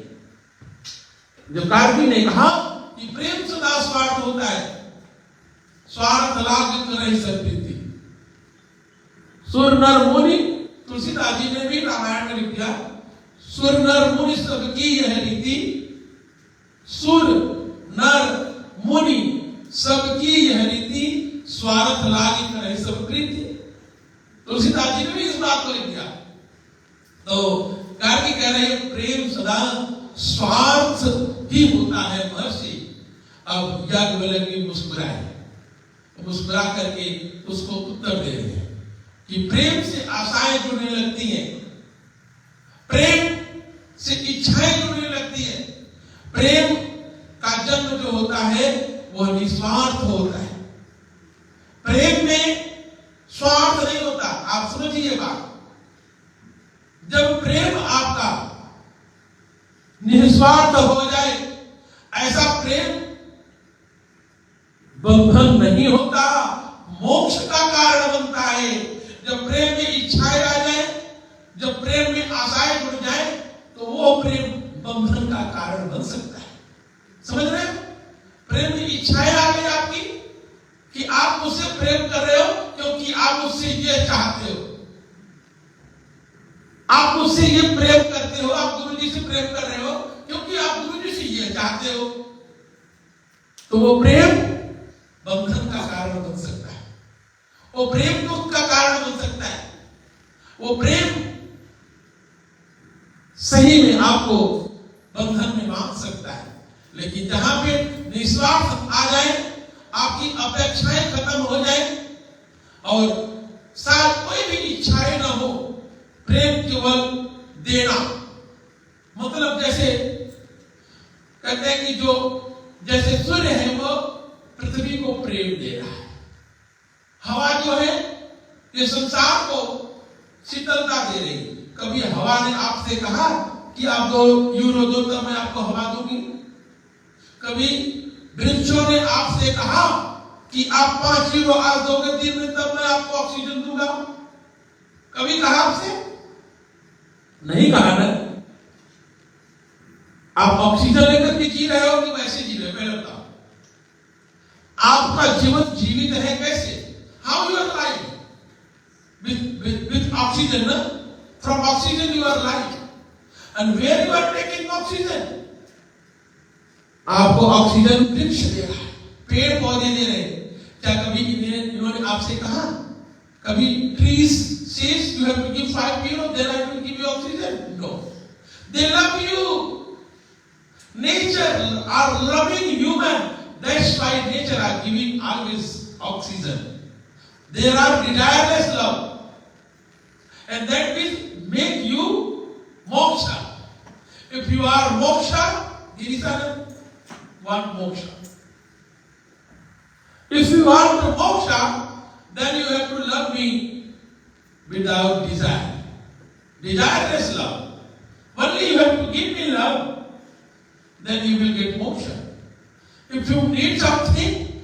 जो गार्गी ने कहा कि प्रेम सदा स्वार्थ होता है, स्वार्थ लाग नहीं सकती थी। सुर नर मुनि, तुलसीदास जी ने भी रामायण में लिख दिया, सुर नर मुनि सबकी यह रीति, सुर नर मुनि सबकी यह रीति, स्वार्थ लागी नहीं सब प्रीति। तुलसीदास जी ने भी इस बात को लिख दिया। तो गार्गी कह रहे हैं प्रेम सदा स्वार्थ ही होता है महर्षि। अब याज्ञवल्क्य भी मुस्कुराए, मुस्कुरा करके उसको उत्तर दे रहे हैं कि प्रेम से आशाएं जुड़ने लगती हैं, प्रेम से इच्छाएं जुड़ने लगती है। प्रेम का जन्म जो होता है वह निस्वार्थ होता है। प्रेम में स्वार्थ नहीं होता। आप समझिए ये बात, जब प्रेम आपका निस्वार्थ हो जाए, ऐसा प्रेम बंधन नहीं होता, मोक्ष का कारण बनता है। जब प्रेम में इच्छाएं आ जाए, जब प्रेम में आशाएं जुड़ जाए, तो वो प्रेम बंधन का कारण बन सकता है। समझ रहे हो? प्रेम में इच्छाएं आ गई आपकी कि आप मुझसे प्रेम कर रहे हो क्योंकि आप मुझसे ये चाहते हो, आप मुझसे ये प्रेम करते हो, आप गुरु जी से प्रेम कर रहे हो क्योंकि आप गुरु जी से ये चाहते हो, तो वो प्रेम बंधन का कारण बन सकता है, वो प्रेम दुख का कारण बन सकता है, वो प्रेम सही में आपको बंधन में बांध सकता है। लेकिन जहां पे निस्वार्थ आ जाए, आपकी अपेक्षाएं खत्म हो जाए और साथ कोई भी इच्छाएं ना हो, प्रेम केवल देना, मतलब जैसे कहते हैं कि जो जैसे सूर्य है वो पृथ्वी को प्रेम दे रहा है, हवा जो है ये संसार को शीतलता दे रही। कभी हवा ने आपसे कहा कि आप 2 यूरो दो तब मैं आपको हवा दूंगी? कभी वृक्षों ने आपसे कहा कि आप 5 यूरो आज दोगे दिन में तब मैं आपको ऑक्सीजन दूंगा? कभी कहा आपसे? नहीं कहा ना। आप ऑक्सीजन लेकर के जी रहे हो कि वैसे जी रहे? पहले बताओ, आपका जीवन जीवित है कैसे? How you our life with oxygen, na? From oxygen you are life, and where you are taking oxygen? आपको ऑक्सीजन वृक्ष दे रहा है, पेड़ पौधे दे रहे हैं। क्या कभी इन्होंने आपसे कहा, कभी trees says you have to give 5 euro then I will give you oxygen? No, they love you. Nature are loving human, that's why nature are giving always oxygen. There are desireless love, and that will make you moksha. If you are moksha, Girisanan want moksha. If you want to moksha, then you have to love me without desire. Desireless love. Only you have to give me love, then you will get moksha. If you need something,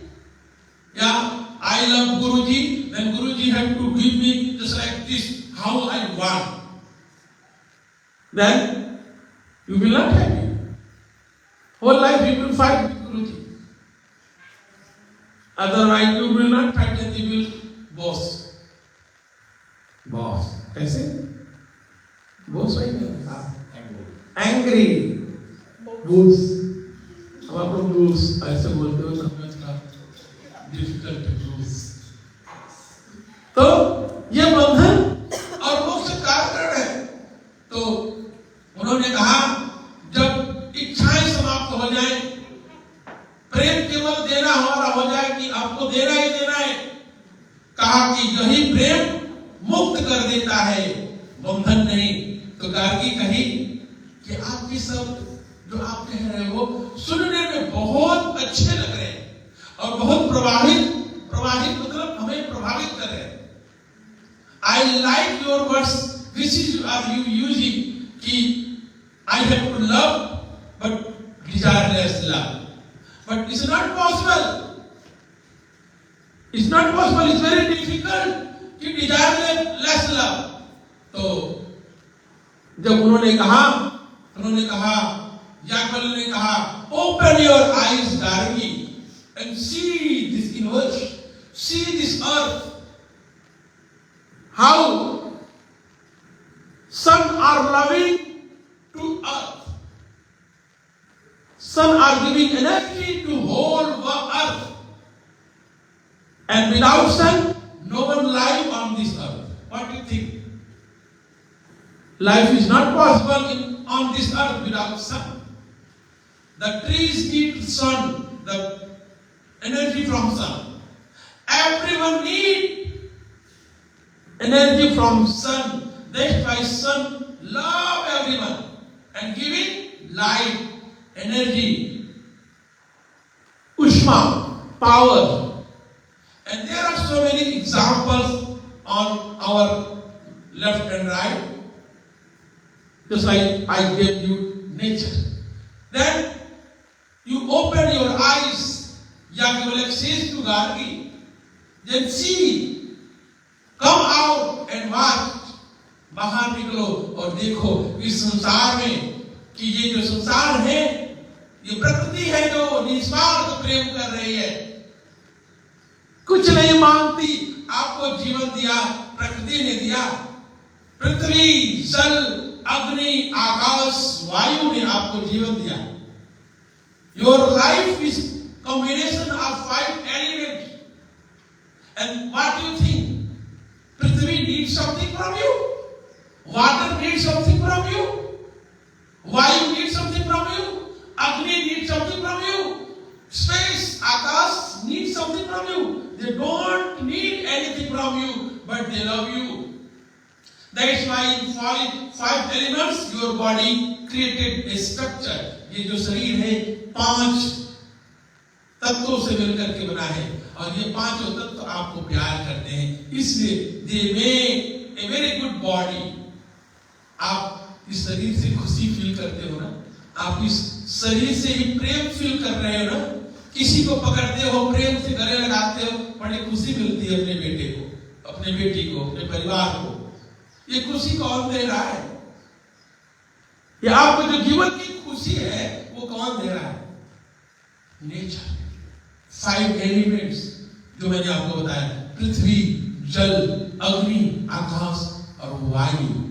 yeah, I love Guruji, then Guruji have to give me just like this, how I want. Then you will not have it. Whole life you will fight with Guruji. Otherwise you will not fight and you will boss. Boss. कैसे? Boss वही है। Angry. Boss. अब आप लोग boss ऐसे बोलते हो समझ का difficult boss. तो ये बंधन और मोक्ष का कारण है। तो उन्होंने कहा है, बंधन नहीं। तो गार्गी कही कि आपके शब्द जो आप कह रहे हो सुनने में बहुत अच्छे लग रहे हैं और बहुत प्रवाहित मतलब हमें प्रभावित कर रहे हैं। I like your words which is are you using कि I have to love but desireless love, but it's not possible. It's not possible, it's very difficult कि डिजायरलेस लव। तो जब उन्होंने कहा याकूब ने कहा open your eyes Gargi and see this universe, see this earth, how some are loving to earth, some are giving energy to whole earth, and without sun no one live on this earth. What do you think? Life is not possible on this earth without sun. The trees need sun, the energy from sun. Everyone need energy from sun. That's why sun love everyone and giving light, energy, ushma, power. And there are so many examples on our left and right. Just like I gave you nature. Then you open your eyes. Yakovlek says to Gargi, then see, come out and watch. बाहर निकलो और देखो इस संसार में कि ये जो संसार है ये प्रकृति है जो निस्वार्थ प्रेम कर रही है, कुछ नहीं मांगती। आपको जीवन दिया प्रकृति ने दिया, पृथ्वी, जल, अग्नि, आकाश, वायु ने आपको जीवन दिया। Your life is combination of 5 elements. And what you think? Prithvi needs something from you, water needs something from you, vayu needs something from you, agni needs something from you, space, akash needs something from you. They don't need anything from you, but they love you. That's why in 5 elements your body created a structure. ये जो शरीर है 5 तत्वों से मिलकर के बना है और ये 5 तत्व आपको प्यार करते हैं, इसलिए they make a very good body. आप इस शरीर से खुशी फील करते हो ना, आप इस शरीर से ही प्रेम फील कर रहे हो ना। किसी को पकड़ते हो, प्रेम से गले लगाते हो, बड़ी खुशी मिलती है अपने बेटे को, अपने बेटी को, अपने परिवार को। ये खुशी कौन दे रहा है? ये आपको जो जीवन की खुशी है वो कौन दे रहा है? नेचर। 5 एलिमेंट्स जो मैंने आपको बताया, पृथ्वी, जल, अग्नि, आकाश और वायु।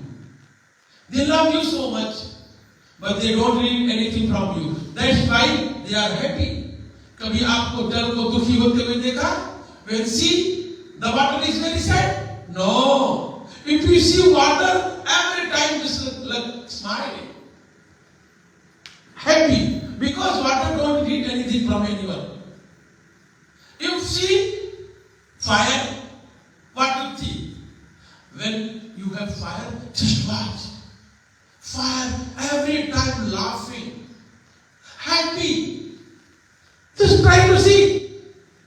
They love you so much, but they don't need anything from you. That's why they are happy. कभी आपको जल को दुखी होते हुए देखा? When see the water is very sad? No. If you see water, every time just like smiling, happy, because water don't need anything from anyone. You see fire, what you see? When you have fire, just watch. Fire every time laughing, happy. Just try to see.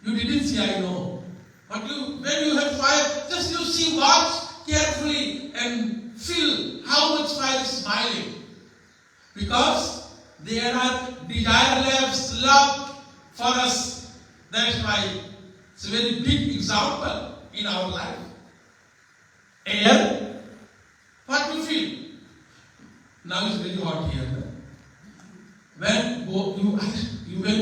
You didn't see, I know. But when you have fire, just you see, watch carefully and feel how much fire is smiling. Because there are desireless love for us. That's why it's a very big example in our life. Air, what you feel? Now it's very hot here. When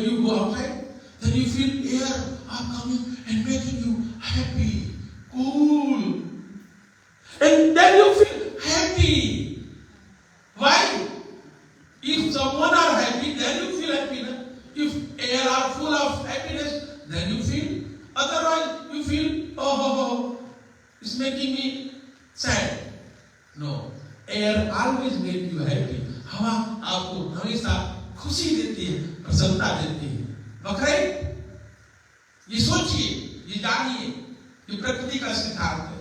you go outside, then you feel air are coming and making you happy, cool, and then you feel happy. Why? If someone are happy, then you feel happy. If air are full of happiness, then you feel. Otherwise, you feel it's making me sad. No. Air always make you happy. हवा आपको हमेशा खुशी देती है, प्रसन्नता देती है। बकरे ये सोचिए, ये जानिए, ये प्रकृति का सिद्धांत है।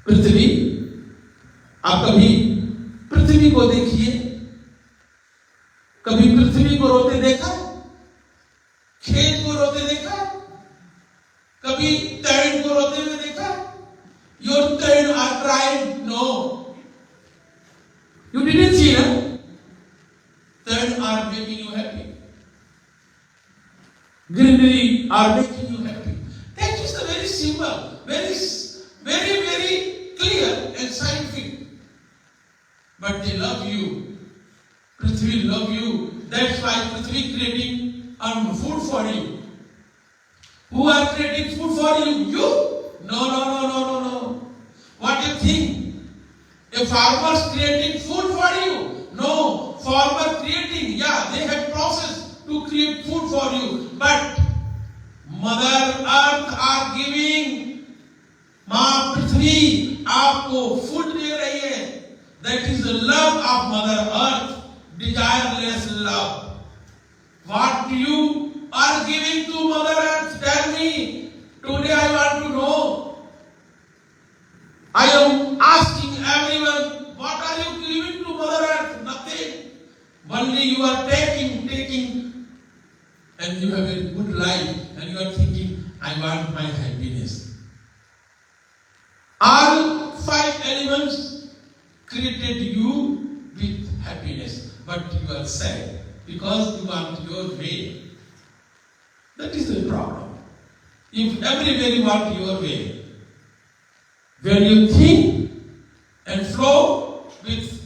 पृथ्वी, आप कभी पृथ्वी को देखिए, कभी पृथ्वी को रोते देखा, खेत को रोते देखा, कभी तैन को रोते हुए देखा? Your tern are crying? No. You didn't see, huh? Tern are making you happy. Greenery are making you happy. That is the very simple, very clear and scientific. But they love you. Prithvi love you. That's why Prithvi creating food for you. Who are creating food for you? You? No. What do you think? A farmer is creating food for you? No. Farmer creating, yeah, they have process to create food for you. But Mother Earth are giving. माँ पृथ्वी आपको food दे रही है. That is the love of Mother Earth. Desireless love. What you are giving to Mother Earth? Tell me. Today I want to know. I am asking everyone, what are you giving to Mother Earth? Nothing. Only you are taking, and you have a good life, and you are thinking, I want my happiness. All five elements created you with happiness, but you are sad because you want your way. That is the problem. If everybody want your way, when you think and flow with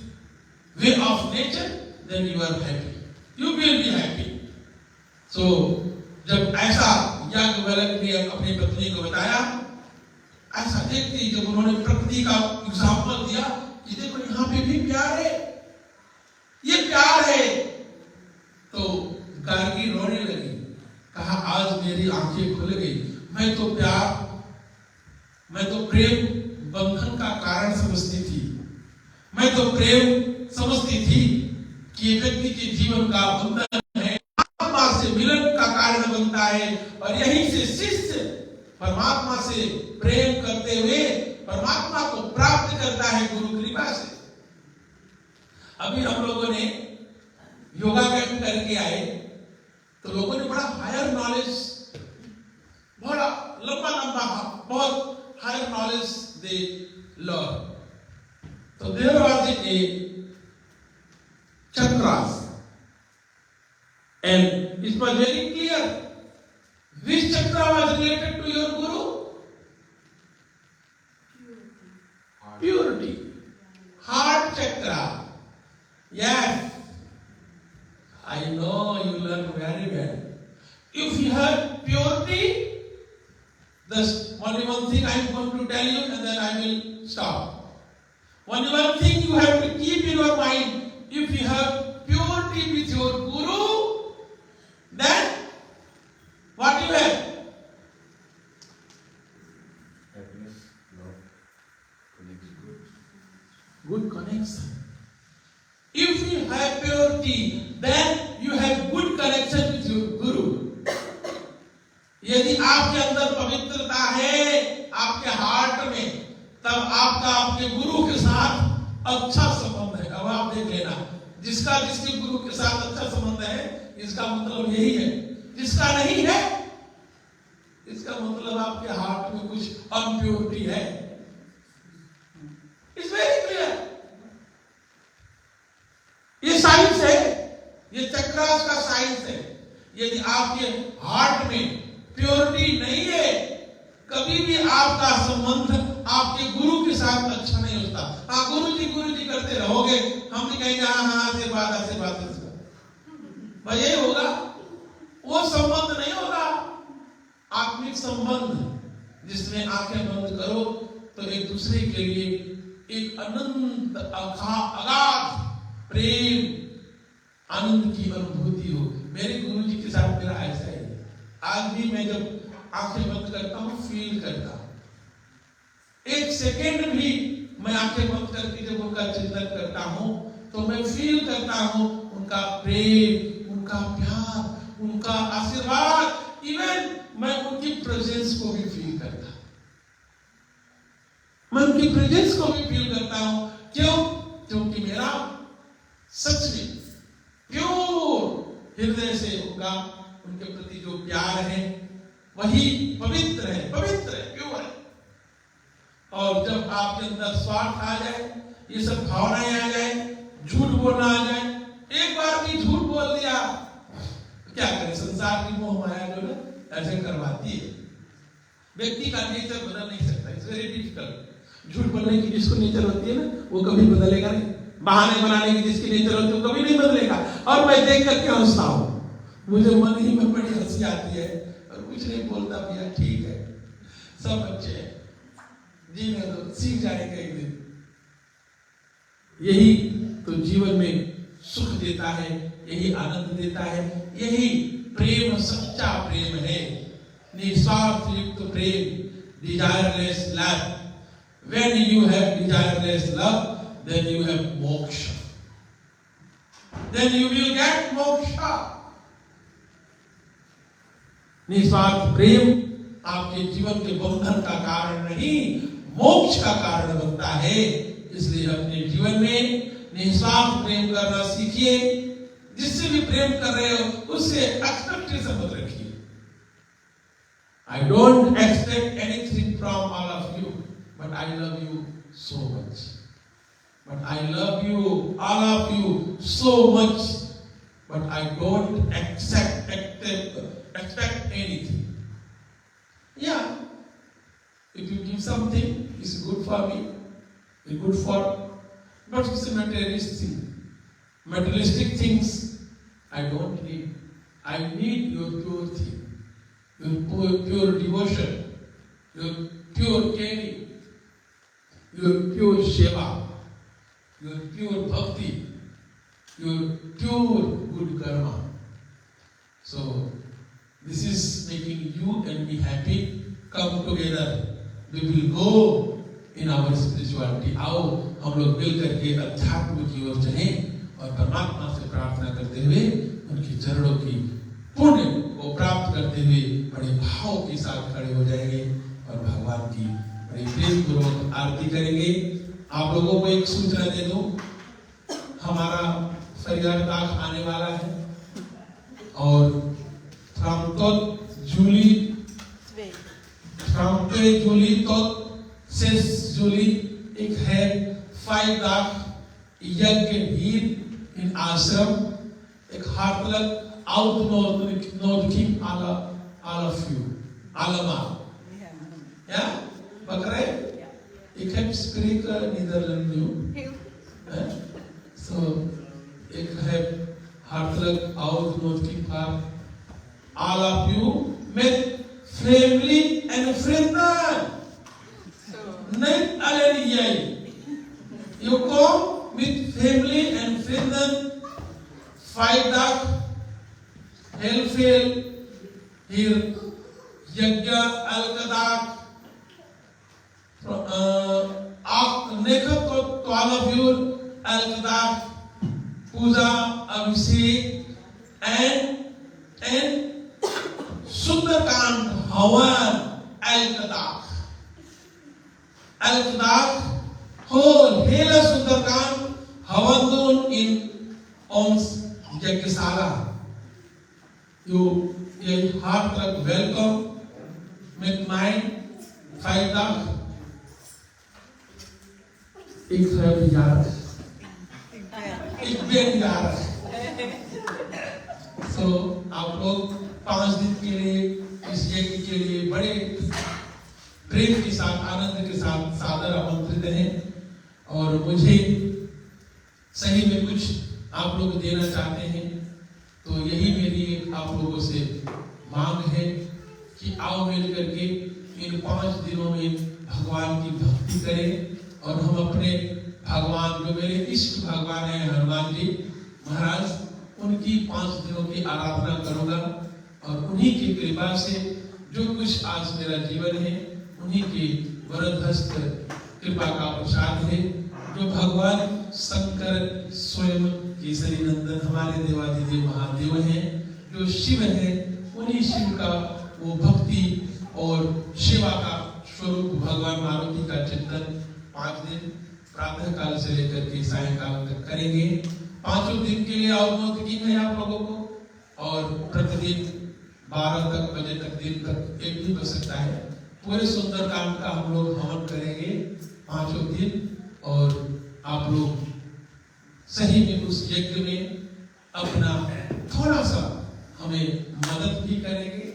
way of nature, then you are happy. You will be happy. So, जब ऐसा याज्ञवल्क्य ने अपनी पत्नी को बताया, ऐसा देखते ही जब उन्होंने प्रकृति का एग्जाम्पल दिया कि देखो यहाँ पे भी प्यार है, ये प्यार है, तो गार्गी रोने लगी. कहा आज मेरी आंखें खुल गई. मैं तो प्रेम बंधन का कारण समझती थी. मैं तो प्रेम समझती थी कि ये व्यक्ति के जीवन का बंधन है, आत्मा से मिलन का कारण बनता है, और यहीं से शिष्य परमात्मा से प्रेम करते हुए परमात्मा को प्राप्त करता है गुरु कृपा से. अभी हम लोगों ने योगा कैंप करके आए, तो लोगों ने बड़ा हायर नॉलेज, बड़ा लंबा बहुत हायर नॉलेज दे लर्न. तो there was a chakras, and it was very clear which chakra was related to your guru. Purity. Heart chakra. Yes, I know you learn very well. If you have purity, there's only one thing I am going to tell you, and then I will stop. Only one thing you have to keep in your mind. If you have purity with your guru, then what you have? Happiness, love, connection. Good connection. If you have purity, then you have good connection with your guru. यदि आपके अंदर पवित्रता है आपके heart में, तब आपका आपके गुरु के साथ अच्छा संबंध है. अब आप देख लेना, जिसके गुरु के साथ अच्छा संबंध है, इसका मतलब यही है. जिसका नहीं है, इसका मतलब आपके हार्ट में कुछ अनप्योरिटी है. It's very clear. ये साइंस है, ये चक्रास का साइंस है. यदि आपके हार्ट में प्योरिटी नहीं है, कभी भी आपका संबंध आपके गुरु के साथ अच्छा नहीं होता. हाँ, गुरु जी करते रहोगे, हम भी कहेंगे हाँ आशीर्वाद, भाई यही होगा. वो संबंध नहीं होगा. आत्मिक संबंध जिसमें आंखें बंद करो तो एक दूसरे के लिए एक अनंत अगाध प्रेम आनंद की अनुभूति हो. मेरे गुरु जी के साथ मेरा ऐसा है. आज भी मैं जब आंखें बंद करता हूं, फील करता हूं. एक सेकेंड भी मैं आंखें बंद करके जब उनका चिंतन करता हूं, तो मैं फील करता हूं उनका प्रेम, उनका प्यार, उनका आशीर्वाद. इवन मैं उनकी प्रेजेंस को भी फील करता हूं. मैं उनकी प्रेजेंस को भी फील करता हूं। क्यों? क्योंकि मेरा सच में प्योर हृदय से उनके प्रति जो प्यार है वही पवित्र है, प्योर है। और जब आपके अंदर स्वार्थ आ जाए, ये सब भावनाएं आ जाए, झूठ बोलना आ जाए, एक बार भी झूठ बोल दिया, क्या करें? संसार की मोह माया जो ना ऐसे करवाती है। व्यक्ति का नेचर बदल नहीं सकता, इट्स वेरी डिफिकल्ट। झूठ बोलने की जिसको नेचर होती है ना, वो कभी बदलेगा नहीं। बहाने बनाने की जिसकी नेचर होती है वो कभी नहीं बदलेगा। और मैं देख करके हंसता हूं, मुझे मन ही में बड़ी हंसी आती है और कुछ नहीं बोलता, भैया ठीक है, सब अच्छे हैं, जीने दो, सीख जाएंगे एक दिन। यही तो जीवन में सुख देता है, यही आनंद देता है, यही प्रेम, सच्चा प्रेम है, निस्वार्थ युक्त प्रेम, desireless love. When you have desireless love, then you have moksha. Then you will get moksha. निस्वार्थ प्रेम आपके जीवन के बंधन का कारण नहीं, मोक्ष का कारण बनता है। इसलिए अपने जीवन में निस्वार्थ प्रेम करना सीखिए। जिससे भी प्रेम कर रहे हो उससे एक्सपेक्टेशन मत रखिए। I don't expect anything from all of you, but I love you so much. But I love you, all of you, so much. But I don't expect anything. Yeah, if you give something, it's good for me, it's good for, but it's a materialistic thing. Materialistic things I don't need. I need your pure thing, your pure devotion, your pure caring, your pure seva, your pure bhakti, your pure good karma. So this is making you and me happy. Come together, we will go in our spirituality. आओ हम लोग मिल करके अध्यात्म की ओर चलें और परमात्मा से प्रार्थना करते हुए उनकी चरणों की पुण्य को प्राप्त करते हुए बड़े भाव के साथ खड़े हो जाएंगे और भगवान की बड़ी प्रेम पूर्वक आरती करेंगे। आप लोगों को एक सूचना दे दूं, हमारा फरियाद दाख आने वाला है और from 12 July तो 6 जुलाई एक है 5 दाख यज्ञ भीड़ इन आश्रम, एक hartelijk uitnodiging all of you allemaal. Ja, begrijp? Ik heb spreken Nederlands. So ik heb hartelijk uitnodiging voor all of you met family en vrienden. Niet alleen jij. You come with family and vrienden 5 dagen heel veel hier yajna elke dag 9 tot 12 uur elke dag puja abhishek en Sundarkand Havan elke dag hele Sundarkand Havan doen in ons yajnaशाला. You are hartelijk welkom met mijn 5 dagen. Ik ben jarig. So आप लोग 5 दिन के लिए इस यज्ञ के लिए बड़े प्रेम के साथ, आनंद के साथ सादर आमंत्रित हैं और मुझे सही में कुछ आप लोग देना चाहते हैं तो यही मेरी आप लोगों से मांग है कि आओ मिल करके इन 5 दिनों में भगवान की भक्ति करें और हम अपने भगवान जो मेरे इष्ट भगवान है हनुमान जी महाराज, उनकी 5 दिनों की आराधना करूंगा और उन्हीं की कृपा से जो कुछ आज मेरा जीवन है उन्हीं के वरदहस्त कृपा का प्रसाद है। जो भगवान शंकर स्वयं केसरी नंदन हमारे देवादिदेव महादेव हैं, जो शिव है उन्हीं शिव का वो भक्ति और सेवा का स्वरूप भगवान मारुति का चिंतन 5 दिन प्रातः काल से लेकर के सायंकाल तक करेंगे। 5 दिन के लिए अवमोदकी है आप लोगों को, और प्रतिदिन 12 बजे तक दिन तक एक भी बज सकता है। पूरे सुंदरकांड का हम लोग हवन करेंगे 5 दिन, और आप लोग सही में उस यज्ञ में अपना थोड़ा सा हमें मदद भी करेंगे।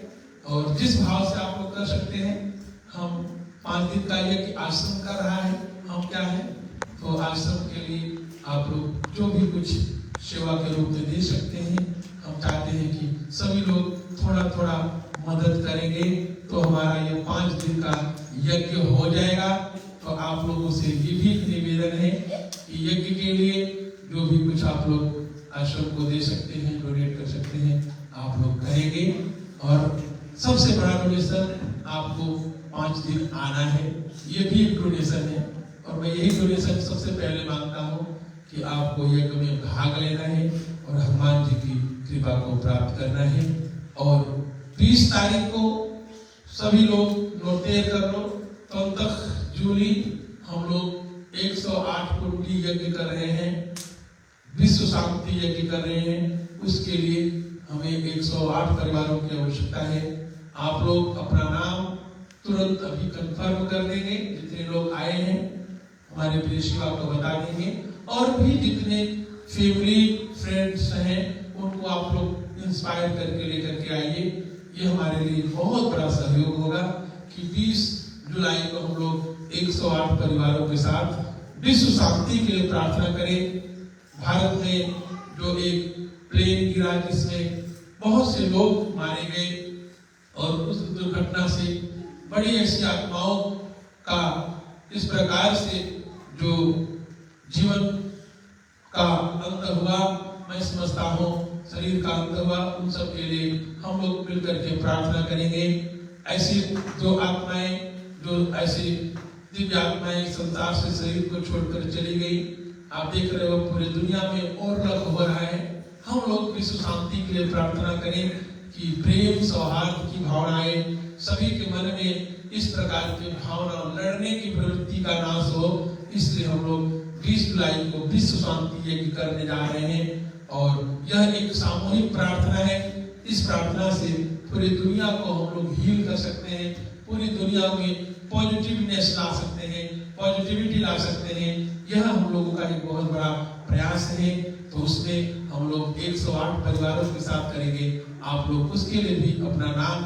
और जिस भाव से आप लोग कर सकते हैं, हम 5 दिन का यज्ञ आश्रम कर रहा है, हम क्या है तो आश्रम के लिए आप लोग जो भी कुछ सेवा के रूप में दे सकते हैं, हम चाहते हैं कि सभी लोग थोड़ा थोड़ा मदद करेंगे तो हमारा ये 5 दिन का यज्ञ हो जाएगा। तो आप लोगों से ये भी निवेदन है कि यज्ञ के लिए जो भी कुछ आप लोग आश्रम को दे सकते हैं, डोनेट कर सकते हैं, आप लोग करेंगे। और सबसे बड़ा डोनेशन आपको 5 दिन आना है, ये भी एक डोनेशन है। और मैं यही डोनेशन सबसे पहले मांगता हूँ कि आपको यज्ञ में भाग लेना है और हनुमान जी की कृपा को प्राप्त करना है। और 20 तारीख को सभी लोग नोट तैयार कर लो। तब तक जूली हम लोग 108 कुंडी यज्ञ कर रहे हैं, विश्व शांति यज्ञ कर रहे हैं। उसके लिए हमें 108 परिवारों की आवश्यकता है। आप लोग अपना नाम तुरंत अभी कंफर्म कर देंगे, जितने लोग आए हैं हमारे प्रिय शिवा को बता देंगे। और भी जितने फैमिली फ्रेंड्स हैं उनको आप लोग इंस्पायर करके लेकर के आइए। ये हमारे लिए बहुत बड़ा सहयोग होगा कि 20 जुलाई को हम लोग 108 परिवारों के साथ विश्व शांति के लिए प्रार्थना करें। भारत में जो एक प्लेन गिरा जिसमें बहुत से लोग मारे गए, और उस दुर्घटना से बड़ी ऐसी आत्माओं का इस प्रकार से जो जीवन का अंत हुआ, मैं समझता हूँ शरीर का अंत हुआ, उन सब के लिए हम लोग मिलकर के प्रार्थना करेंगे। ऐसी जो आत्माएं, जो ऐसी दिव्य आत्माएं संसार से शरीर को छोड़कर चली गई, आप देख रहे हो पूरी दुनिया में और लग हो रहा है। हम लोग विश्व शांति के लिए प्रार्थना करें कि प्रेम सौहार्द की भावनाएं सभी के मन में इस प्रकार की भावना, लड़ने की प्रवृत्ति का नाश हो। इसलिए हम लोग 20 जुलाई को विश्व शांति यज्ञ करने जा रहे हैं, और यह एक सामूहिक प्रार्थना है। इस प्रार्थना से पूरी दुनिया को हम लोग हील कर सकते हैं, पूरी दुनिया में पॉजिटिवनेस ला सकते हैं, पॉजिटिविटी ला सकते हैं। यह हम लोगों का एक बहुत बड़ा प्रयास है। तो उसमें हम लोग 108 परिवारों के साथ करेंगे। आप लोग उसके लिए भी अपना नाम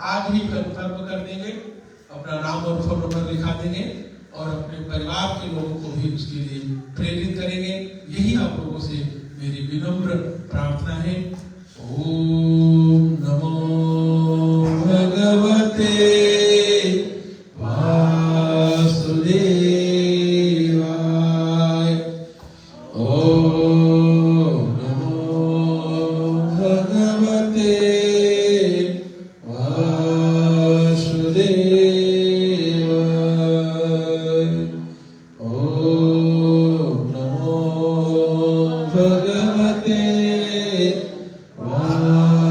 आज ही कंफर्म कर देंगे, अपना नाम और फोन नंबर लिखा देंगे, और अपने परिवार के लोगों को भी उसके लिए प्रेरित करेंगे। यही आप लोगों से मेरी विनम्र प्रार्थना है। ओम नमो भगवते वासुदेवाय। ओम नमो भगवते वासुदेवाय। ओम नमो भगवते वासुदेवाय।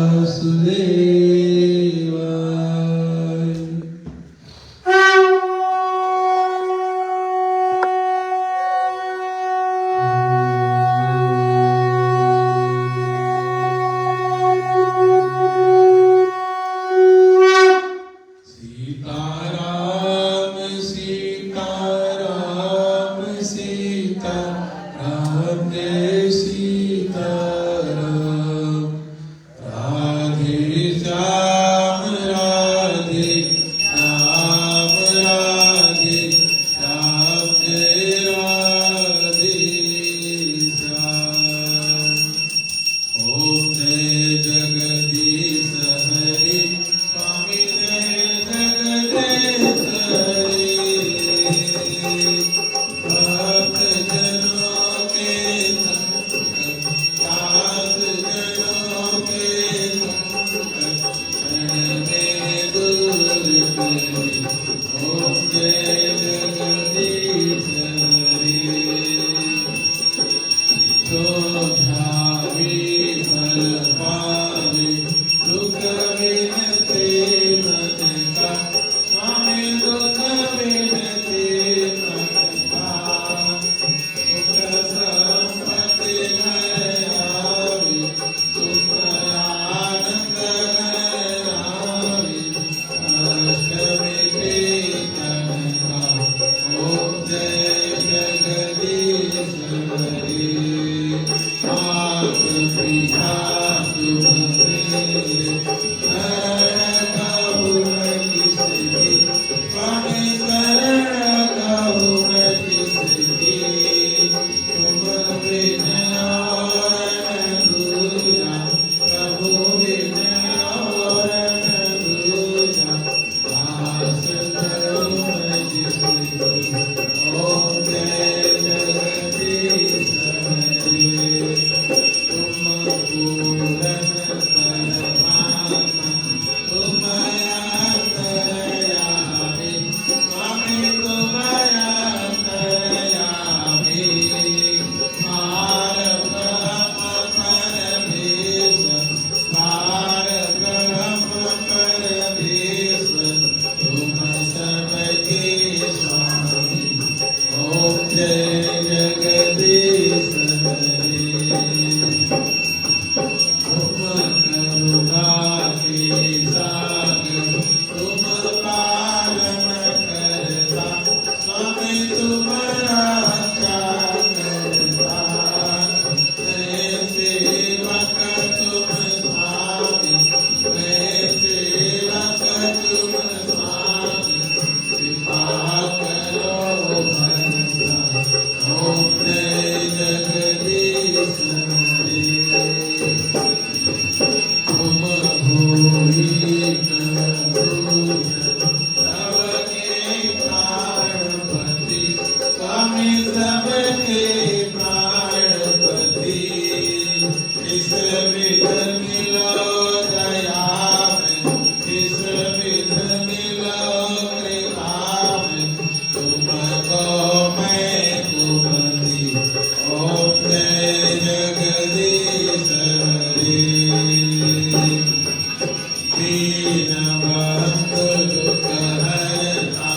दीनबंधु दुख हरता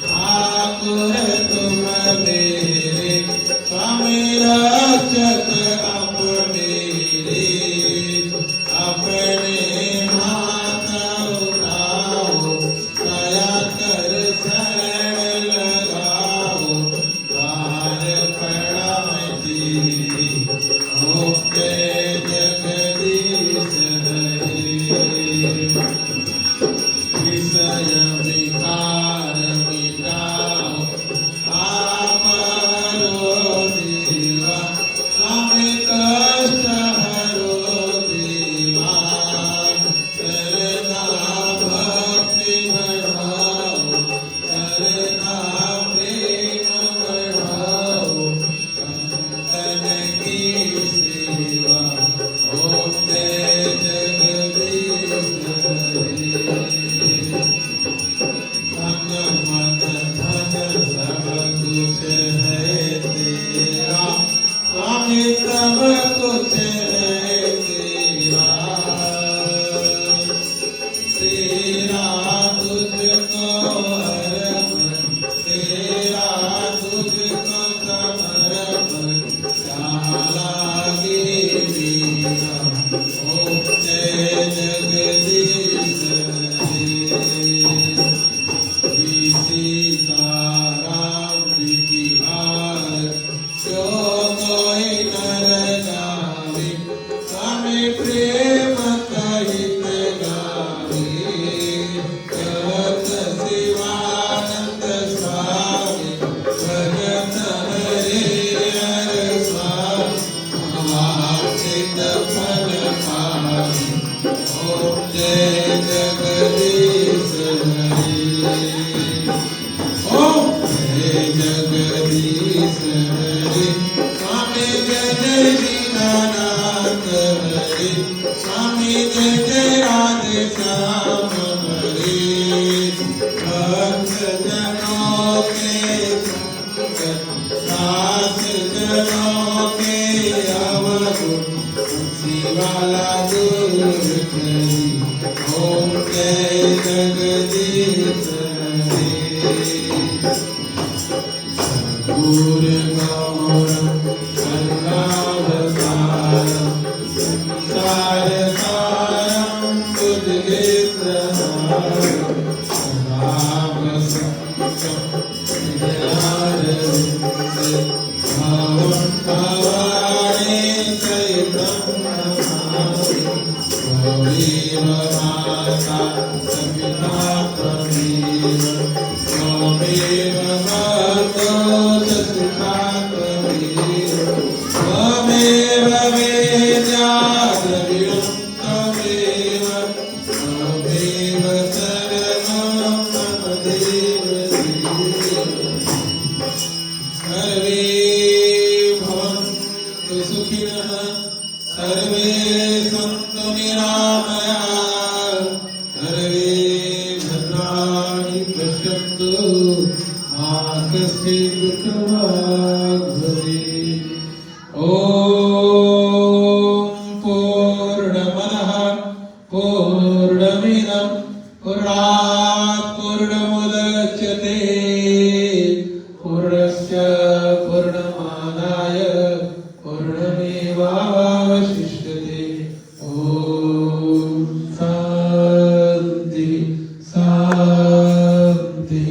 ठाकुर तुम मेरे स्वामी रक्षक अपने रे अपने हाथ उठाओ दया कर शरण लगाओ द्वार पड़ा मैं तेरे ओके जगदीश हरे विषय विकार मिटाओ आप हरो देवा स्वामी कष्ट हरो देवा करना भक्ति बढ़ाओ करना प्रेम बढ़ाओ संतन की सेवा होते जगदीश हरे तन मन धन सब कुछ है तेरा स्वामी सब कुछ है तेरा तेरा तुझको अर्पण तेरा तुझको समर्पण क्या लागे मेरा ओम जय जगदीश हरे सीताराम जी की आरती जो कोई नर गावे स्वामी प्रेम सहित गावे कहत शिवानंद स्वामी भजन हरे हर स्वामी महाचित फल पावे ओम जय जगदीश हरे ओम जय जगदीश हरे स्वामी जय जय दीनानाथ हरे स्वामी जय जय राधे श्याम हरे भक्त जनों के संकट दास जनों के अवगुण शिवाला दूर करी ओम जय जगदीश हरे गौर गौरम करुणावतारम संसार सारम बुद्धगेत्रहारम राम संतम विद्यारविंदे भावं भावानि सहितं नमामि त्वमेव माता पिता त्वमेव त्वमेव माता च पिता त्वमेव त्वमेव वेद्याद्रविणं त्वमेव त्वमेव शरणं मम देव सर्वे भवन्तु सुखिनः सर्वे सन्तु निरामयाः सर्वे भद्राणि पश्यन्तु मा कश्चित् दुःखभाग् भवेत् ॐ पूर्णमदः पूर्णमिदं पूर्णात् पूर्णमुदच्यते पूर्णस्य पूर्णमादाय पूर्णमेवावशिष्यते ॐ शान्ति शान्ति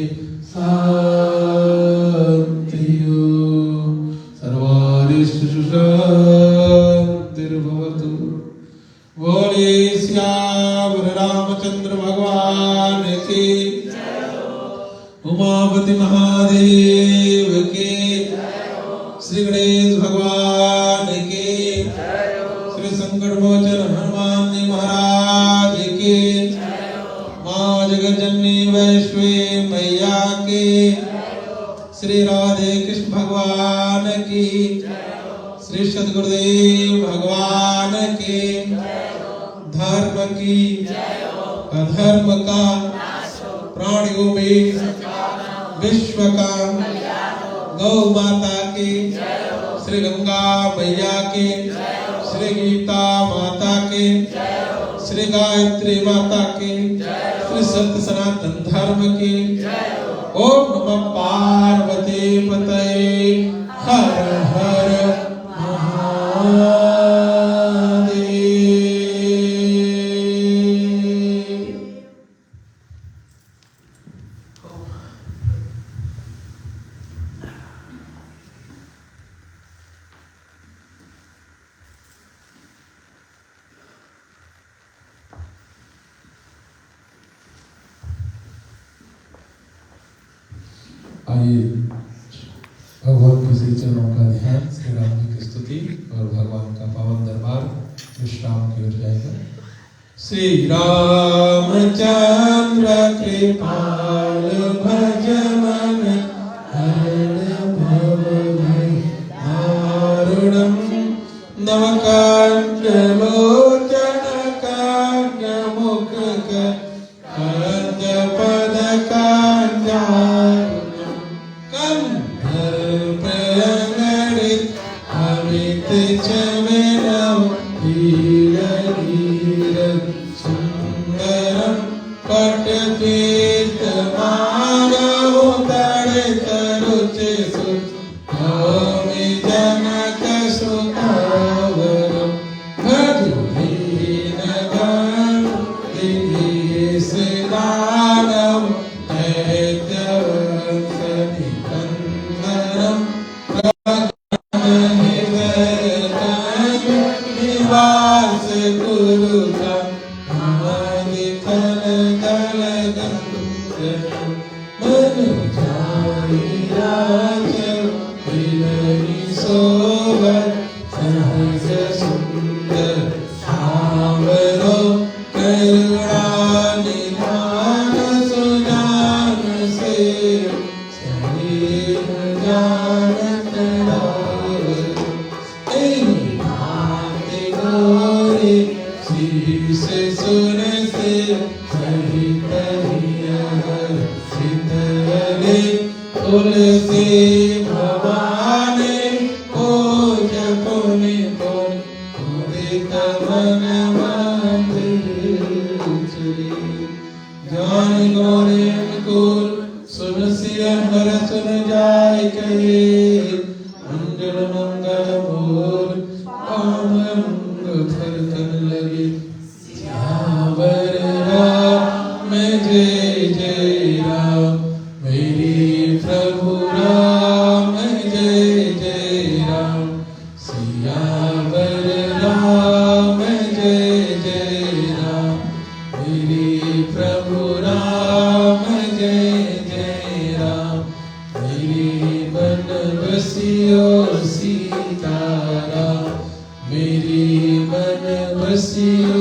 शान्तिः सर्वारिष्ट शान्तिर्भवतु बोले श्याम रामचंद्र भगवान की उमापति महादेव के श्री गणेश भगवान के श्री संकट मोचन हनुमान जी महाराज के माँ जगज्जननी वैष्णवी मैया के श्री राधे कृष्ण भगवान की श्री सद्गुरुदेव भगवान के धर्म की अधर्म का प्राणियों में विश्व का गौ माता की श्री गंगा मैया के श्री गीता माता के श्री गायत्री माता की, श्री सत्य सनातन धर्म की। ओम नमः पार्वती पतये, हर हर महादेव। आइए भगवान के श्री चरणों का ध्यान, श्री राम जी की स्तुति और भगवान का पावन दरबार विश्राम की ओर जाएगा। श्री रामचंद्र कृपाल भज मन हरण भव भय दारुणम् नवकांच लोचन कांच मुख कंज पद कांजारुणम् कंधर प्रयंगणित अमित चमेनम धीर धीर सुंदरम पटपीत मानव तड़े तरुचे सुत भूमि जनक सुतावरम भजुलीन गण दिगेश दानव दैत्यवंश निकंदनम निवास कुरुता महानिखल दल गंधर्व मन जाई राज विलरी सोवर सहज सुंदर सावरो करुणा निधान सुजान से शरीर जानत रावर गोरे शीश सुन से सहित हर सिद्धले तुलसी भवानी ओज पुनि पुनि उदित मन मंदिर ज्ञान गौरे अनुकूल सुन सियन हर सुन जाय कहे मंगल मंगल बोल मंगल फल कर लगे सियावर राम जय जय राम मेरे प्रभु राम जय जय राम सियावर राम जय जय राम मेरे प्रभु राम जय जय राम मेरे मन बसियो सीताराम मेरे मन बसियो